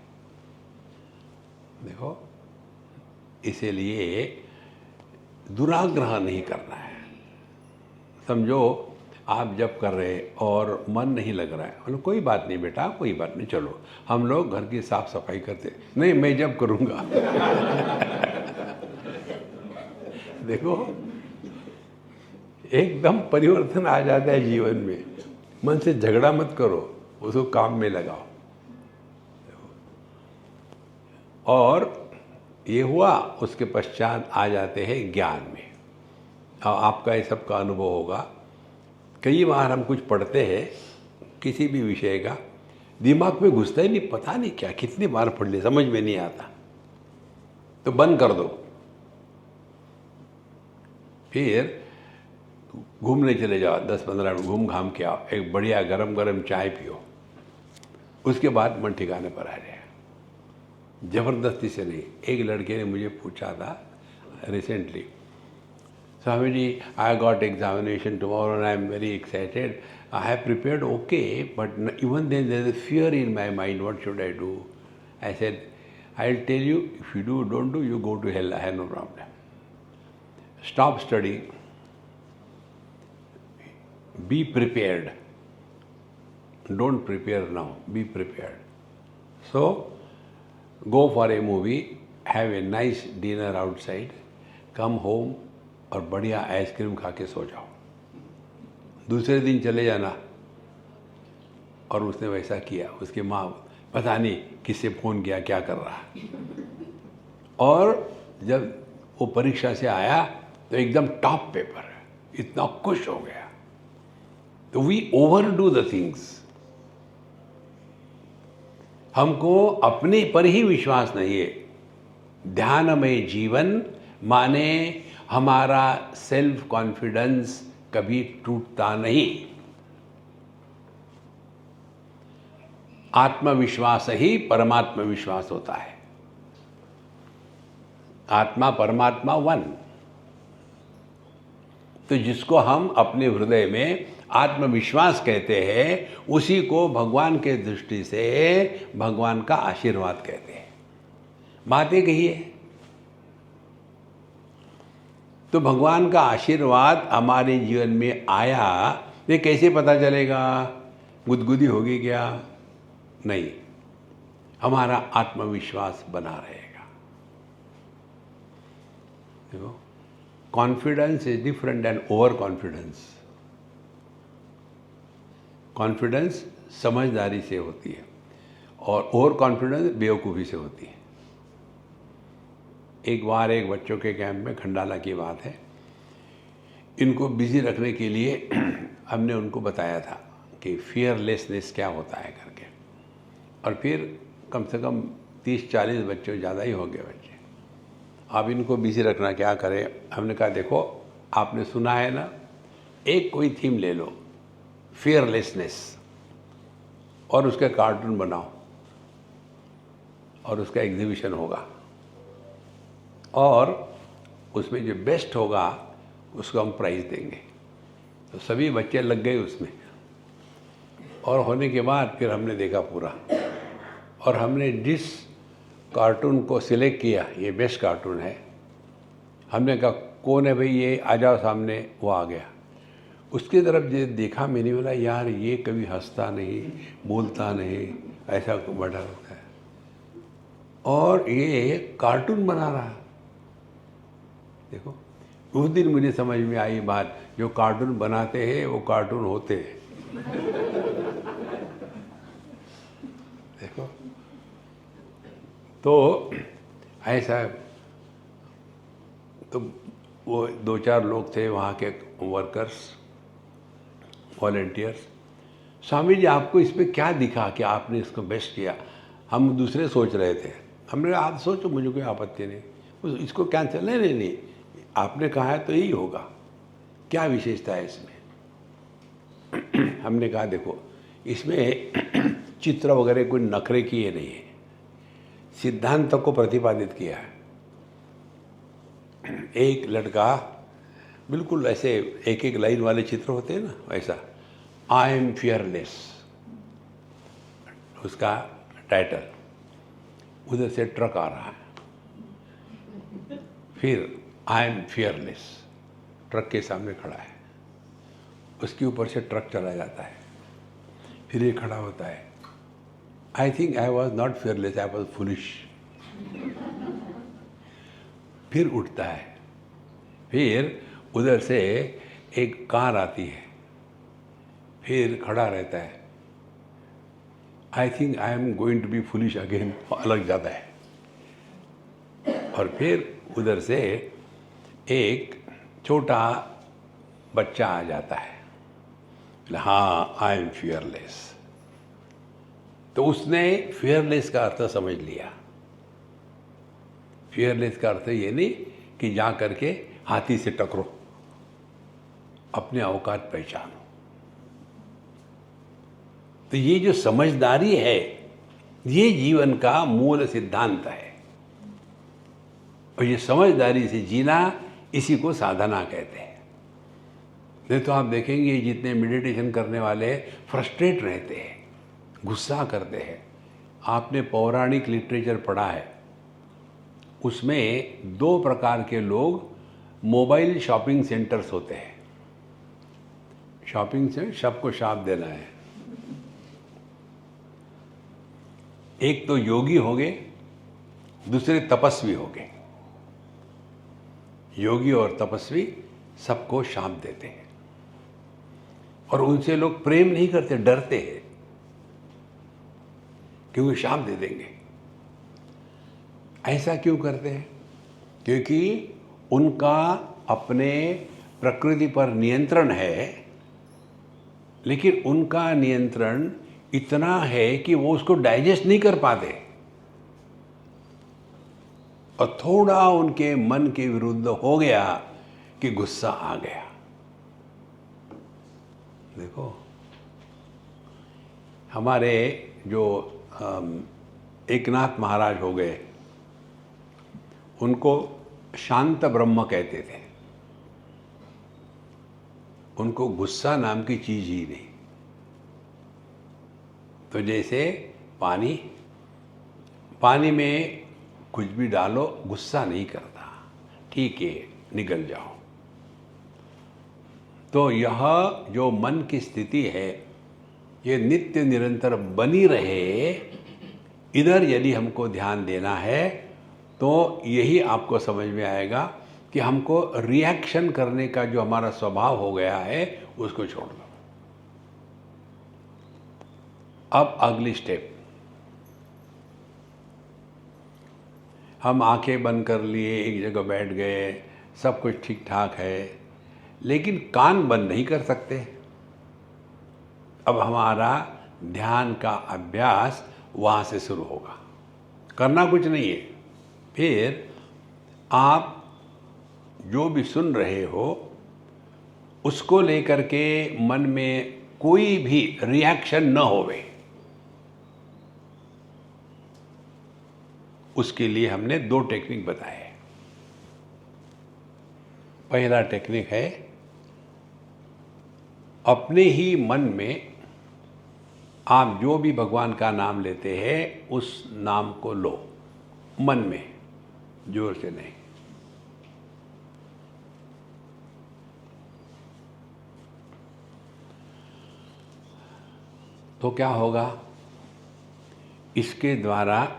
देखो, इसीलिए दुराग्रह नहीं करना है। समझो आप जब कर रहे और मन नहीं लग रहा है, बोलो कोई बात नहीं बेटा, कोई बात नहीं, चलो हम लोग घर की साफ सफाई करते। नहीं, मैं जब करूँगा। देखो, एकदम परिवर्तन आ जाता है जीवन में। मन से झगड़ा मत करो, उसको काम में लगाओ। और ये हुआ, उसके पश्चात आ जाते हैं ज्ञान में। अब आपका ये सबका अनुभव होगा कई बार हम कुछ पढ़ते हैं किसी भी विषय का, दिमाग में घुसता ही नहीं, पता नहीं क्या, कितनी बार पढ़ लिया, समझ में नहीं आता, तो बंद कर दो। फिर घूमने चले जाओ, 10-15 मिनट घूम घाम के आओ, एक बढ़िया गरम गरम चाय पियो, उसके बाद मन ठिकाने पर आ जाए। ज़बरदस्ती से नहीं। एक लड़के ने मुझे पूछा था recently, Swami ji, I got examination tomorrow and I am very excited, I have prepared okay, but even then there is fear in my mind, what should I do? I said, I will tell you, if you do don't do, you go to hell, I have no problem. Stop studying. Be prepared. Don't prepare now. Be prepared. So, go for a movie, have a nice dinner outside, come home और बढ़िया ice cream खा के सो जाओ. दूसरे दिन चले जाना. और उसने वैसा किया. उसकी माँ पता नहीं किससे फ़ोन किया, क्या कर रहा. और जब वो परीक्षा से आया तो एकदम टॉप पेपर है, इतना खुश हो गया. तो वी ओवरडू द थिंग्स. हमको अपने पर ही विश्वास नहीं है. ध्यानमय जीवन माने हमारा सेल्फ कॉन्फिडेंस कभी टूटता नहीं. आत्मविश्वास ही परमात्मा विश्वास होता है. आत्मा परमात्मा वन. तो जिसको हम अपने हृदय में आत्मविश्वास कहते हैं, उसी को भगवान के दृष्टि से भगवान का आशीर्वाद कहते हैं. बात एक ही है. तो भगवान का आशीर्वाद हमारे जीवन में आया, ये कैसे पता चलेगा? गुदगुदी होगी क्या? नहीं, हमारा आत्मविश्वास बना रहेगा. देखो, confidence is different than over confidence. Confidence समझदारी से होती है और ओवर कॉन्फिडेंस बेवकूफ़ी से होती है. एक बार एक बच्चों के कैंप में, खंडाला की बात है, इनको बिजी रखने के लिए हमने उनको बताया था कि फियरलेसनेस क्या होता है करके. और फिर कम से कम 30-40 बच्चे, ज़्यादा ही हो गए बच्चे. अब इनको बिजी रखना क्या करें? हमने कहा देखो, आपने सुना है ना, एक कोई थीम ले लो, फियरलेसनेस, और उसके कार्टून बनाओ और उसका एग्जीबिशन होगा, और उसमें जो बेस्ट होगा उसको हम प्राइज़ देंगे. तो सभी बच्चे लग गए उसमें. और होने के बाद फिर हमने देखा पूरा, और हमने जिस कार्टून को सिलेक्ट किया, ये बेस्ट कार्टून है, हमने कहा कौन है भाई ये, आ जाओ सामने. वो आ गया. उसकी तरफ जो देखा, मैंने बोला यार ये कभी हंसता नहीं, बोलता नहीं, ऐसा बड़ा होता है, और ये कार्टून बना रहा है. देखो, उस दिन मुझे समझ में आई बात, जो कार्टून बनाते हैं वो कार्टून होते हैं. देखो, तो ऐसा. तो वो 2-4 लोग थे वहाँ के वर्कर्स, वॉलंटियर्स. स्वामी जी, आपको इसमें क्या दिखा कि आपने इसको बेस्ट किया? हम दूसरे सोच रहे थे. हमने कहा आप सोचो, मुझे कोई आपत्ति नहीं, इसको कैंसिल. नहीं नहीं, आपने कहा है तो यही होगा, क्या विशेषता है इसमें? हमने कहा देखो, इसमें चित्र वगैरह कोई नखरे किए नहीं है, सिद्धांत को प्रतिपादित किया है. एक लड़का बिल्कुल ऐसे एक एक लाइन वाले चित्र होते हैं ना, वैसा, आई एम फियरलेस उसका टाइटल. उधर से ट्रक आ रहा है, फिर आई एम फियरलेस ट्रक के सामने खड़ा है, उसके ऊपर से ट्रक चला जाता है, फिर ये खड़ा होता है, I think I was not fearless, I was foolish. फिर उठता है, फिर उधर से एक कार आती है, फिर खड़ा रहता है, I think I am going to be foolish again, अलग जाता है. और फिर उधर से एक छोटा बच्चा आ जाता है, हाँ, आई एम फियरलेस। तो उसने फियरलेस का अर्थ समझ लिया। फियरलेस का अर्थ ये नहीं कि जा करके हाथी से टकरो, अपने औकात पहचानो। तो ये जो समझदारी है, ये जीवन का मूल सिद्धांत है। और ये समझदारी से जीना, इसी को साधना कहते हैं। नहीं तो आप देखेंगे जितने मेडिटेशन करने वाले फ्रस्ट्रेट रहते हैं, गुस्सा करते हैं। आपने पौराणिक लिटरेचर पढ़ा है, उसमें 2 प्रकार के लोग मोबाइल शॉपिंग सेंटर्स होते हैं। शॉपिंग से सबको शाप देना है। एक तो योगी हो गए, दूसरे तपस्वी हो गए। योगी और तपस्वी सबको शाप देते हैं और उनसे लोग प्रेम नहीं करते, डरते हैं क्योंकि शाप दे देंगे। ऐसा क्यों करते हैं? क्योंकि उनका अपने प्रकृति पर नियंत्रण है, लेकिन उनका नियंत्रण इतना है कि वो उसको डाइजेस्ट नहीं कर पाते और थोड़ा उनके मन के विरुद्ध हो गया कि गुस्सा आ गया। देखो, हमारे जो एकनाथ महाराज हो गए, उनको शांत ब्रह्म कहते थे। उनको गुस्सा नाम की चीज ही नहीं। तो जैसे पानी में कुछ भी डालो, गुस्सा नहीं करता, ठीक है निकल जाओ। तो यह जो मन की स्थिति है, ये नित्य निरंतर बनी रहे। इधर यदि हमको ध्यान देना है तो यही आपको समझ में आएगा कि हमको रिएक्शन करने का जो हमारा स्वभाव हो गया है, उसको छोड़ दो। अब अगली स्टेप, हम आंखें बंद कर लिए, एक जगह बैठ गए, सब कुछ ठीक ठाक है, लेकिन कान बंद नहीं कर सकते। अब हमारा ध्यान का अभ्यास वहाँ से शुरू होगा। करना कुछ नहीं है। फिर आप जो भी सुन रहे हो, उसको लेकर के मन में कोई भी रिएक्शन न होवे। उसके लिए हमने 2 टेक्निक बताए। पहला टेक्निक है, अपने ही मन में आप जो भी भगवान का नाम लेते हैं, उस नाम को लो मन में, जोर से नहीं। तो क्या होगा? इसके द्वारा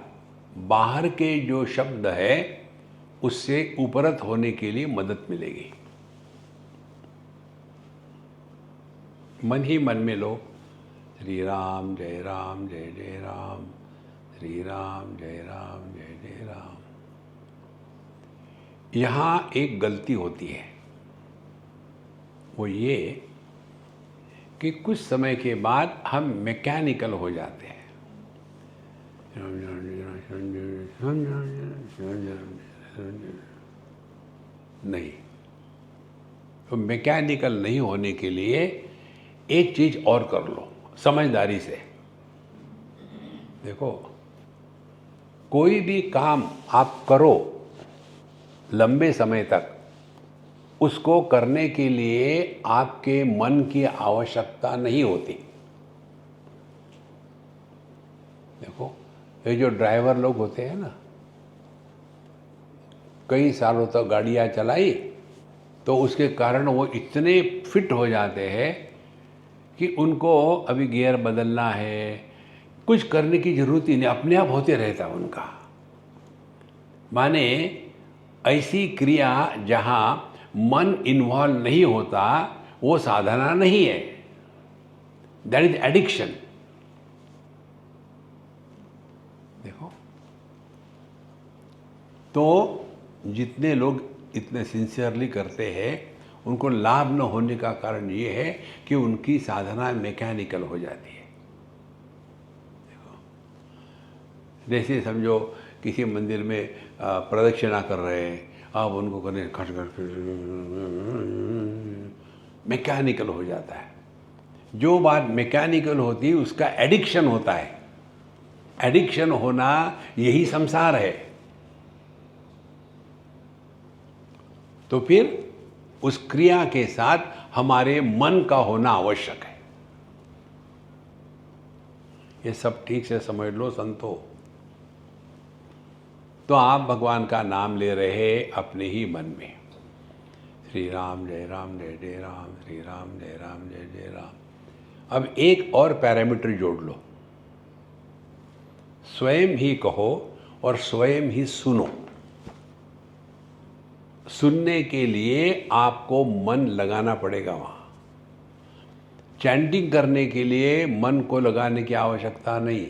बाहर के जो शब्द है, उससे उपरत होने के लिए मदद मिलेगी। मन ही मन में लो, श्री राम जय राम जय जय राम, श्री राम जय राम जय जय राम। यहाँ एक गलती होती है, वो ये कि कुछ समय के बाद हम मैकेनिकल हो जाते हैं। नहीं, तो मैकेनिकल नहीं होने के लिए एक चीज और कर लो समझदारी से। देखो, कोई भी काम आप करो लंबे समय तक, उसको करने के लिए आपके मन की आवश्यकता नहीं होती। देखो, ये जो ड्राइवर लोग होते हैं ना, कई सालों तक गाड़ियाँ चलाई, तो उसके कारण वो इतने फिट हो जाते हैं कि उनको अभी गियर बदलना है, कुछ करने की जरूरत ही नहीं, अपने आप होते रहता उनका। माने ऐसी क्रिया जहाँ मन इन्वॉल्व नहीं होता, वो साधना नहीं है, दैट इज एडिक्शन। देखो, तो जितने लोग इतने सिंसियरली करते हैं, उनको लाभ न होने का कारण ये है कि उनकी साधना मैकेनिकल हो जाती है। जैसे समझो किसी मंदिर में प्रदक्षिणा कर रहे हैं, आप उनको करने खट खट मैकेनिकल हो जाता है। जो बात मैकेनिकल होती है उसका एडिक्शन होता है। एडिक्शन होना यही संसार है। तो फिर उस क्रिया के साथ हमारे मन का होना आवश्यक है। ये सब ठीक से समझ लो संतो। तो आप भगवान का नाम ले रहे अपने ही मन में, श्री राम जय जय राम, श्री राम जय जय राम। अब एक और पैरामीटर जोड़ लो, स्वयं ही कहो और स्वयं ही सुनो। सुनने के लिए आपको मन लगाना पड़ेगा वहां। चैंटिंग करने के लिए मन को लगाने की आवश्यकता नहीं।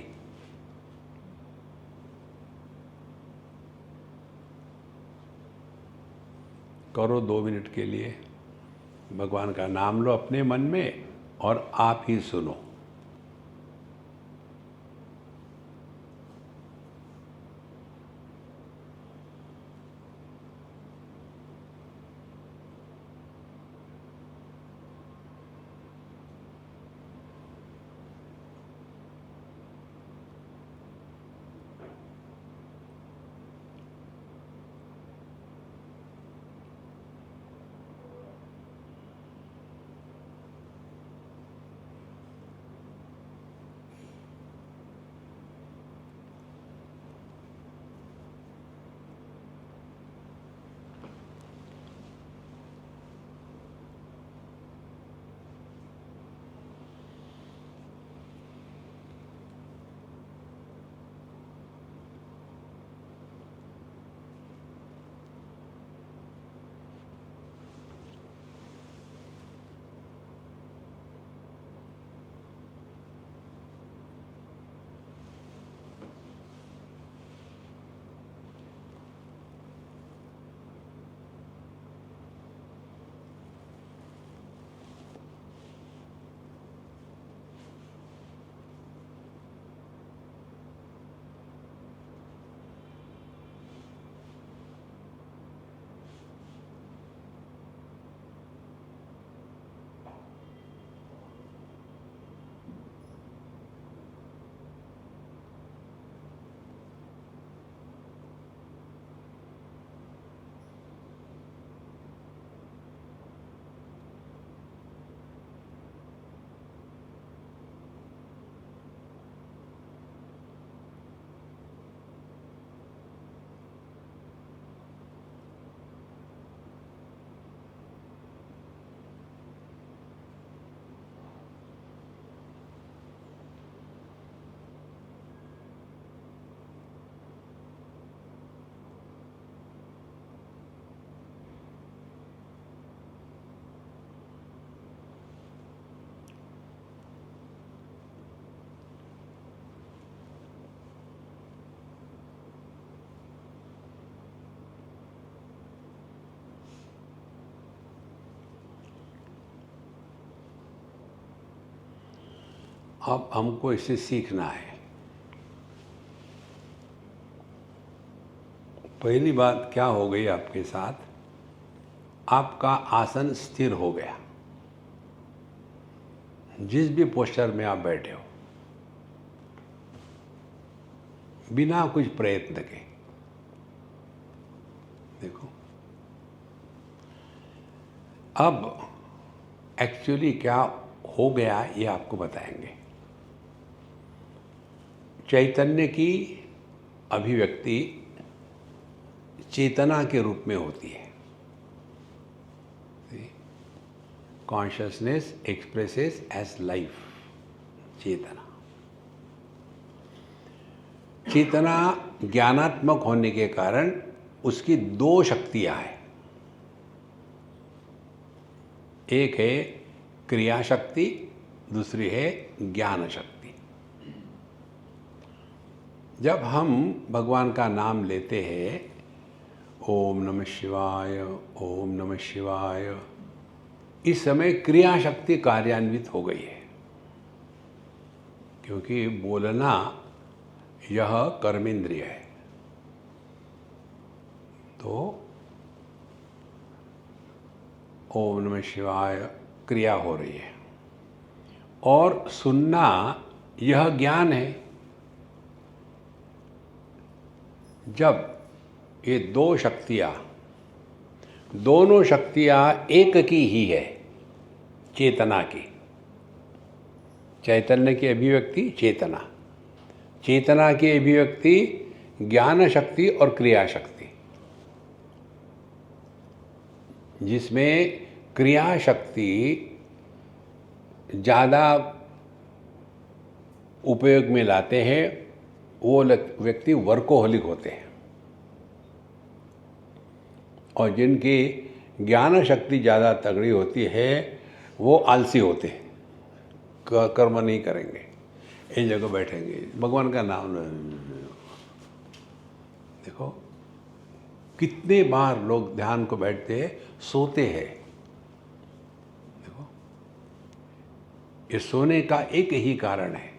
करो 2 मिनट के लिए, भगवान का नाम लो अपने मन में और आप ही सुनो। अब हमको इससे सीखना है। पहली बात क्या हो गई आपके साथ, आपका आसन स्थिर हो गया। जिस भी पोस्चर में आप बैठे हो, बिना कुछ प्रयत्न के, देखो अब एक्चुअली क्या हो गया ये आपको बताएंगे। चैतन्य की अभिव्यक्ति चेतना के रूप में होती है। Consciousness expresses as life. चेतना चेतना ज्ञानात्मक होने के कारण उसकी 2 शक्तियां हैं। एक है क्रिया शक्ति, दूसरी है ज्ञान शक्ति। जब हम भगवान का नाम लेते हैं, ओम नमः शिवाय, ओम नमः शिवाय, इस समय क्रिया शक्ति कार्यान्वित हो गई है, क्योंकि बोलना यह कर्मेंद्रिय है। तो ओम नमः शिवाय क्रिया हो रही है, और सुनना यह ज्ञान है। जब ये दो शक्तियाँ, दोनों शक्तियाँ एक की ही है, चेतना की, चैतन्य की अभिव्यक्ति चेतना, चेतना की अभिव्यक्ति ज्ञान शक्ति और क्रिया शक्ति, जिसमें क्रिया शक्ति ज़्यादा उपयोग में लाते हैं वो व्यक्ति वर्कोहोलिक होते हैं, और जिनकी ज्ञान शक्ति ज़्यादा तगड़ी होती है वो आलसी होते हैं, कर्म नहीं करेंगे, एक जगह बैठेंगे, भगवान का नाम देखो कितने बार लोग ध्यान को बैठते हैं, सोते हैं। देखो ये सोने का एक ही कारण है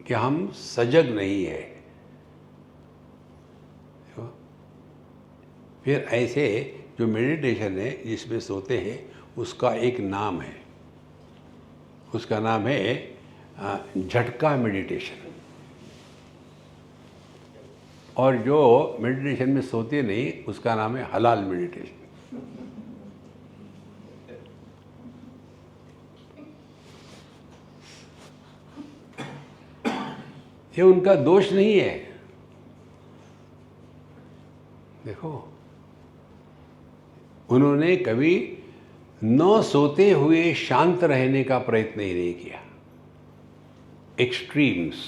कि हम सजग नहीं है। देखो फिर ऐसे जो मेडिटेशन है जिसमें सोते हैं उसका एक नाम है, उसका नाम है झटका मेडिटेशन। और जो मेडिटेशन में सोते नहीं उसका नाम है हलाल मेडिटेशन। ये उनका दोष नहीं है। देखो उन्होंने कभी न सोते हुए शांत रहने का प्रयत्न ही नहीं किया। एक्सट्रीम्स,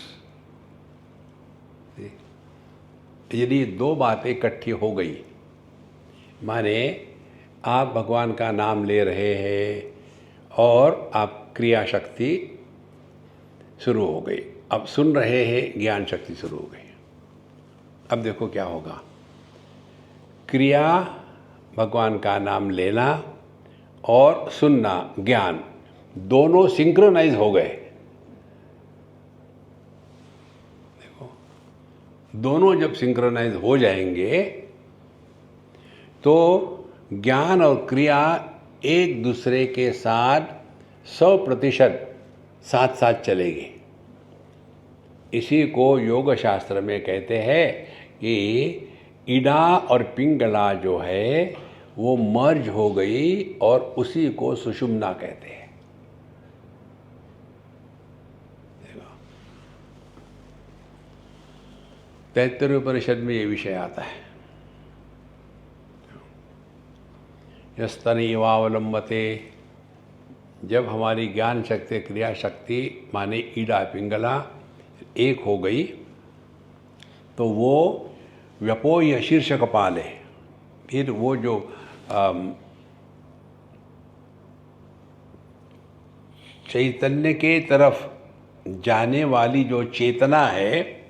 यदि दो बातें इकट्ठी हो गई, माने आप भगवान का नाम ले रहे हैं और आप क्रिया शक्ति शुरू हो गई, अब सुन रहे हैं ज्ञान शक्ति शुरू हो गई। अब देखो क्या होगा, क्रिया भगवान का नाम लेना और सुनना ज्ञान दोनों सिंक्रोनाइज हो गए। देखो दोनों जब सिंक्रोनाइज हो जाएंगे तो ज्ञान और क्रिया एक दूसरे के साथ 100% साथ साथ चलेगी। इसी को योग शास्त्र में कहते हैं कि इडा और पिंगला जो है वो मर्ज हो गई और उसी को सुषुम्ना कहते हैं। तैत्तरीय उपनिषद में ये विषय आता है, यस्तनैवावलंबते, जब हमारी ज्ञान शक्ति क्रिया शक्ति माने ईडा पिंगला एक हो गई तो वो व्यपोय शीर्ष कपाल है। फिर वो जो चैतन्य के तरफ जाने वाली जो चेतना है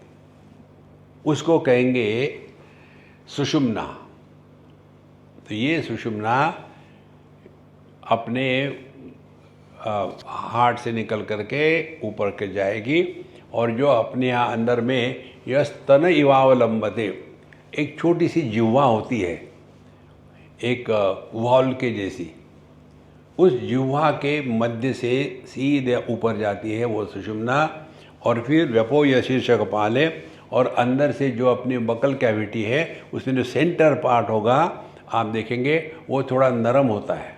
उसको कहेंगे सुषुम्ना। तो ये सुषुम्ना अपने हार्ट से निकल करके ऊपर के जाएगी, और जो अपने यहाँ अंदर में यह स्तन इवावलंबते, एक छोटी सी जिह्वा होती है एक वॉल के जैसी, उस जिह्वा के मध्य से सीधे ऊपर जाती है वो सुषुम्ना, और फिर व्यपोय शीर्ष कपाल है, और अंदर से जो अपनी बकल कैविटी है उसमें जो सेंटर पार्ट होगा आप देखेंगे वो थोड़ा नरम होता है,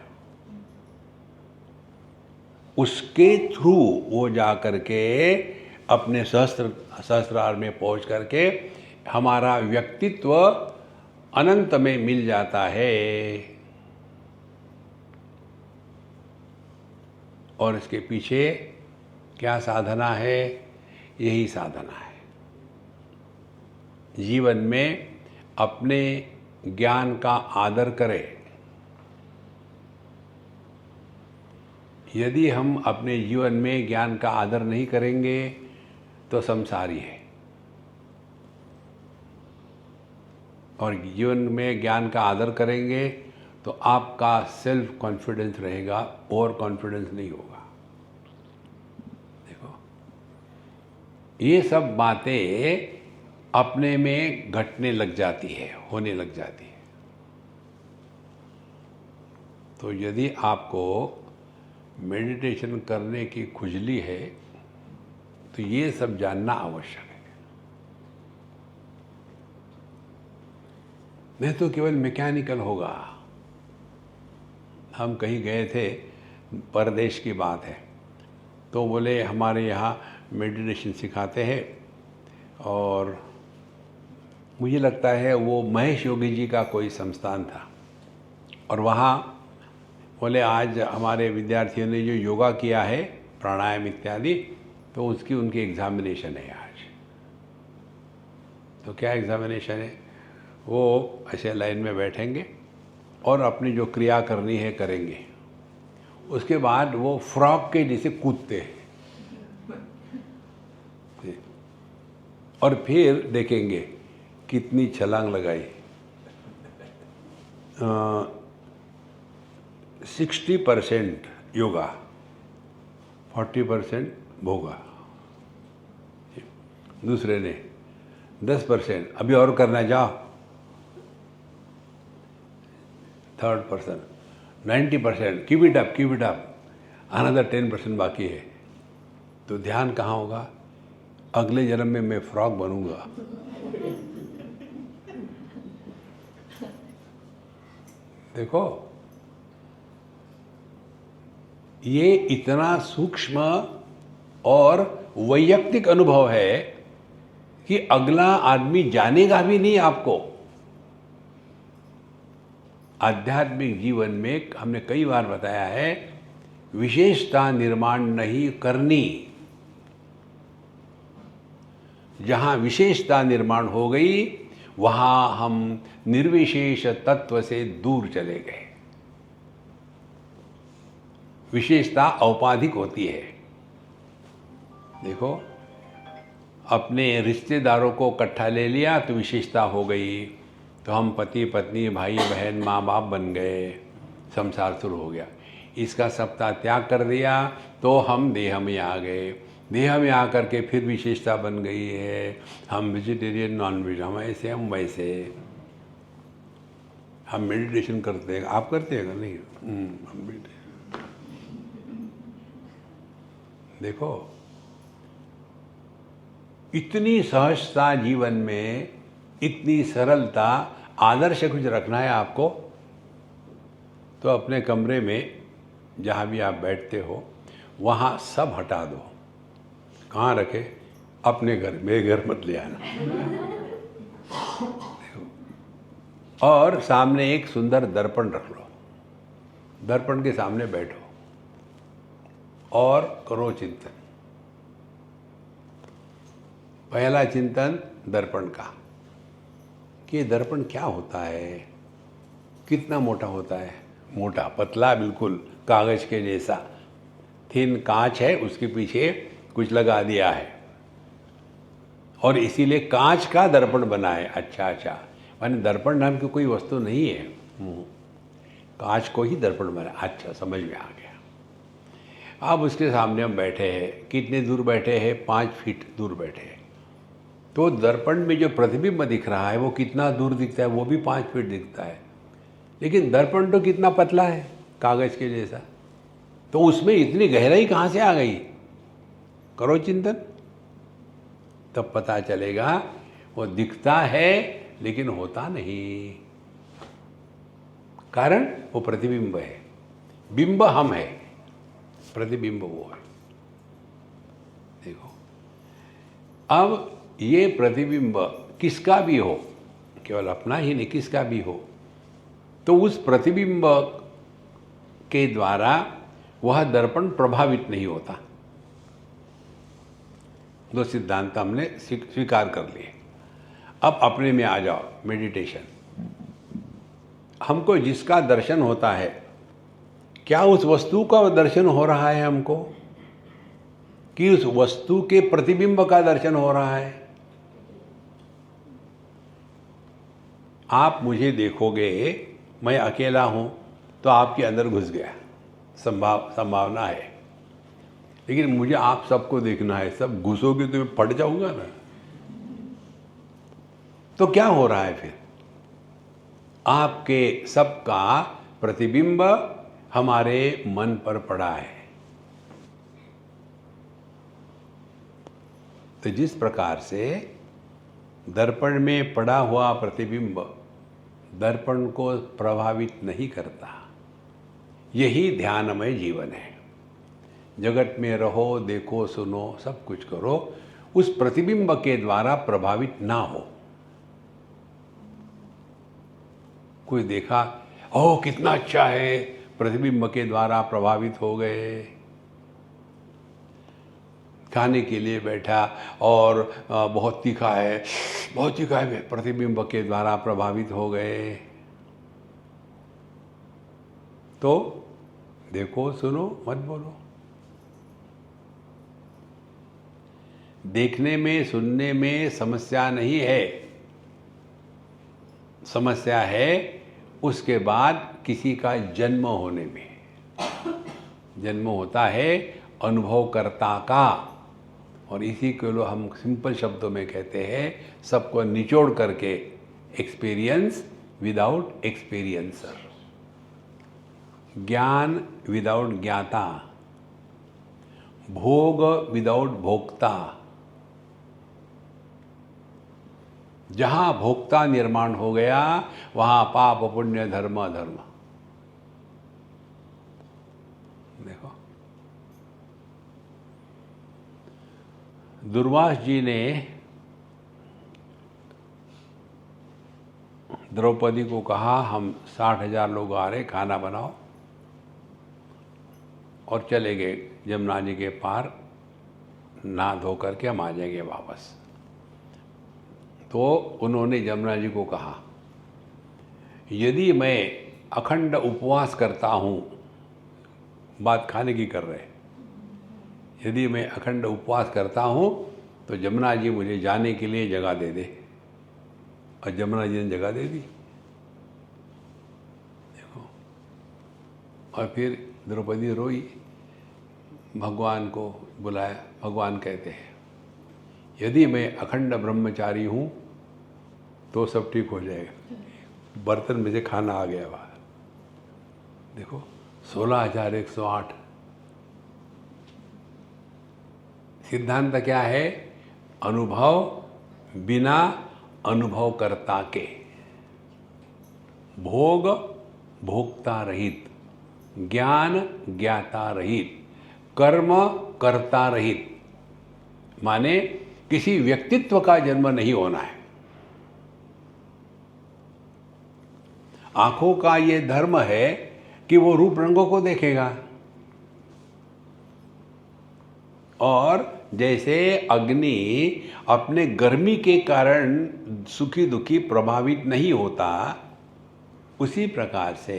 उसके थ्रू वो जा करके अपने सहस्त्रार में पहुंच करके हमारा व्यक्तित्व अनंत में मिल जाता है। और इसके पीछे क्या साधना है? यही साधना है, जीवन में अपने ज्ञान का आदर करें। यदि हम अपने जीवन में ज्ञान का आदर नहीं करेंगे तो संसारी है, और जीवन में ज्ञान का आदर करेंगे तो आपका सेल्फ कॉन्फिडेंस रहेगा, ओवर कॉन्फिडेंस नहीं होगा। देखो, ये सब बातें अपने में घटने लग जाती है, होने लग जाती है। तो यदि आपको मेडिटेशन करने की खुजली है तो ये सब जानना आवश्यक है। नहीं तो केवल मैकेनिकल होगा। हम कहीं गए थे, परदेश की बात है, तो बोले हमारे यहाँ मेडिटेशन सिखाते हैं, और मुझे लगता है वो महेश योगी जी का कोई संस्थान था, और वहाँ बोले आज हमारे विद्यार्थियों ने जो योगा किया है, प्राणायाम इत्यादि, तो उसकी उनकी एग्ज़ामिनेशन है आज। तो क्या एग्ज़ामिनेशन है? वो ऐसे लाइन में बैठेंगे और अपनी जो क्रिया करनी है करेंगे। उसके बाद वो फ्रॉक के जैसे कूदते हैं और फिर देखेंगे कितनी छलांग लगाई। 60% योगा, 40% भोगा। दूसरे ने 10% अभी और करना, जाओ। Third person 90% keep it up, another 10% बाकी है। तो ध्यान कहाँ होगा? अगले जन्म में मैं फ्रॉक बनूंगा। देखो, ये इतना सूक्ष्म और वैयक्तिक अनुभव है कि अगला आदमी जानेगा भी नहीं आपको। आध्यात्मिक जीवन में हमने कई बार बताया है, विशेषता निर्माण नहीं करनी। जहां विशेषता निर्माण हो गई, वहां हम निर्विशेष तत्व से दूर चले गए। विशेषता औपाधिक होती है। देखो, अपने रिश्तेदारों को इकट्ठा ले लिया तो विशेषता हो गई, तो हम पति पत्नी भाई बहन माँ बाप बन गए, संसार शुरू हो गया। इसका सबका त्याग कर दिया तो हम देह में आ गए। देह में आकर के फिर विशेषता बन गई है, हम वेजिटेरियन नॉन वेज, हम ऐसे हम वैसे। हम मेडिटेशन करते हैं, आप करते हैं नहीं? हम भी। देखो, इतनी सहजता जीवन में, इतनी सरलता, आदर्श कुछ रखना है आपको, तो अपने कमरे में जहाँ भी आप बैठते हो वहाँ सब हटा दो। कहाँ रखे? अपने घर, मेरे घर मत ले आना। और सामने एक सुंदर दर्पण रख लो, दर्पण के सामने बैठो और करो चिंतन। पहला चिंतन दर्पण का, कि दर्पण क्या होता है, कितना मोटा होता है। मोटा, पतला, बिल्कुल कागज के जैसा थिन कांच है, उसके पीछे कुछ लगा दिया है और इसीलिए कांच का दर्पण बना है। अच्छा, माने दर्पण नाम की कोई वस्तु नहीं है, कांच को ही दर्पण बना। अच्छा, समझ में आ गया। अब उसके सामने हम बैठे हैं। कितने दूर बैठे हैं? 5 फीट दूर बैठे हैं। तो दर्पण में जो प्रतिबिंब दिख रहा है वो कितना दूर दिखता है? वो भी 5 फीट दिखता है। लेकिन दर्पण तो कितना पतला है, कागज के जैसा। तो उसमें इतनी गहराई कहाँ से आ गई? करो चिंतन, तब पता चलेगा। वो दिखता है लेकिन होता नहीं। कारण वो प्रतिबिंब है। बिंब हम है, प्रतिबिंब वो है। देखो, अब ये प्रतिबिंब किसका भी हो, केवल अपना ही नहीं, किसका भी हो, तो उस प्रतिबिंब के द्वारा वह दर्पण प्रभावित नहीं होता। 2 सिद्धांत हमने स्वीकार कर लिए। अब अपने में आ जाओ, मेडिटेशन। हमको जिसका दर्शन होता है, क्या उस वस्तु का दर्शन हो रहा है हमको, कि उस वस्तु के प्रतिबिंब का दर्शन हो रहा है? आप मुझे देखोगे मैं अकेला हूँ तो आपके अंदर घुस गया, संभावना है। लेकिन मुझे आप सबको देखना है, सब घुसोगे तो मैं फट जाऊंगा ना। तो क्या हो रहा है फिर? आपके सबका प्रतिबिंब हमारे मन पर पड़ा है। तो जिस प्रकार से दर्पण में पड़ा हुआ प्रतिबिंब दर्पण को प्रभावित नहीं करता, यही ध्यानमय जीवन है। जगत में रहो, देखो, सुनो, सब कुछ करो, उस प्रतिबिंब के द्वारा प्रभावित ना हो। कोई देखा, ओह कितना अच्छा है, प्रतिबिंब के द्वारा प्रभावित हो गए। खाने के लिए बैठा और बहुत तीखा है, बहुत तीखा है, प्रतिबिंब के द्वारा प्रभावित हो गए। तो देखो, सुनो, मत बोलो। देखने में, सुनने में समस्या नहीं है। समस्या है उसके बाद किसी का जन्म होने में। जन्म होता है अनुभवकर्ता का, और इसी को लोग हम सिंपल शब्दों में कहते हैं, सबको निचोड़ करके एक्सपीरियंस विदाउट एक्सपीरियंसर, ज्ञान विदाउट ज्ञाता, भोग विदाउट भोक्ता। जहां भोक्ता निर्माण हो गया वहां पाप पुण्य धर्म अधर्म। देखो, दुर्वास जी ने द्रौपदी को कहा, हम 60,000 लोग आ रहे, खाना बनाओ, और चले गए यमुना जी के पार, नहा धो करके हम आ जाएंगे वापस। तो उन्होंने यमुना जी को कहा, यदि मैं अखंड उपवास करता हूँ, बात खाने की कर रहे, यदि मैं अखंड उपवास करता हूँ तो यमुना जी मुझे जाने के लिए जगह दे दे। और यमुना जी ने जगह दे दी। देखो, और फिर द्रौपदी रोई, भगवान को बुलाया। भगवान कहते हैं, यदि मैं अखंड ब्रह्मचारी हूँ तो सब ठीक हो जाएगा। बर्तन में से खाना आ गया बाहर। देखो, 16,108। सिद्धांत क्या है? अनुभव बिना अनुभवकर्ता के, भोग भोक्ता रहित, ज्ञान ज्ञाता रहित, कर्म कर्ता रहित। माने किसी व्यक्तित्व का जन्म नहीं होना है। आंखों का ये धर्म है कि वो रूप रंगों को देखेगा, और जैसे अग्नि अपने गर्मी के कारण सुखी दुखी प्रभावित नहीं होता, उसी प्रकार से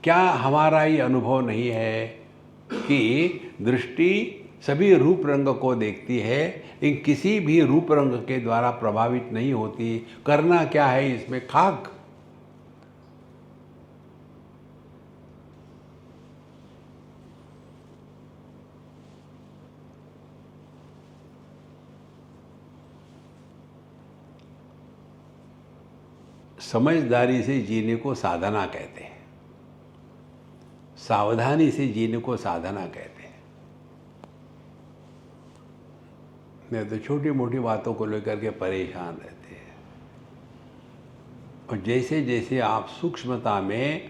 क्या हमारा ये अनुभव नहीं है कि दृष्टि सभी रूप रंग को देखती है, लेकिन किसी भी रूप रंग के द्वारा प्रभावित नहीं होती। करना क्या है इसमें? खाक। समझदारी से जीने को साधना कहते हैं, सावधानी से जीने को साधना कहते हैं। नहीं तो छोटी मोटी बातों को लेकर के परेशान रहते हैं। और जैसे जैसे आप सूक्ष्मता में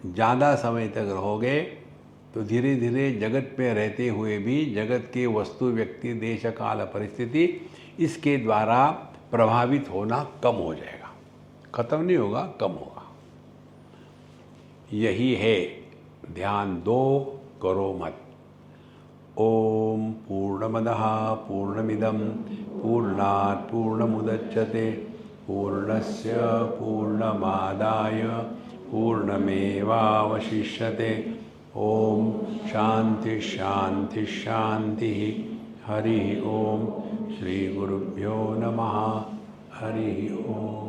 ज़्यादा समय तक रहोगे तो धीरे धीरे जगत में रहते हुए भी जगत के वस्तु, व्यक्ति, देश, काल, परिस्थिति, इसके द्वारा प्रभावित होना कम हो जाएगा। खत्म नहीं होगा, कम होगा। यही है ध्यान दो, करो मत। ओम पूर्णमदः पूर्णमिदं पूर्णात् पूर्णमुदच्यते पूर्णस्य पूर्णमादाय पूर्णमेवावशिष्यते। ओम शांति शांति शांति। हरि ओम। श्री गुरुभ्यो नमः। हरि ओम।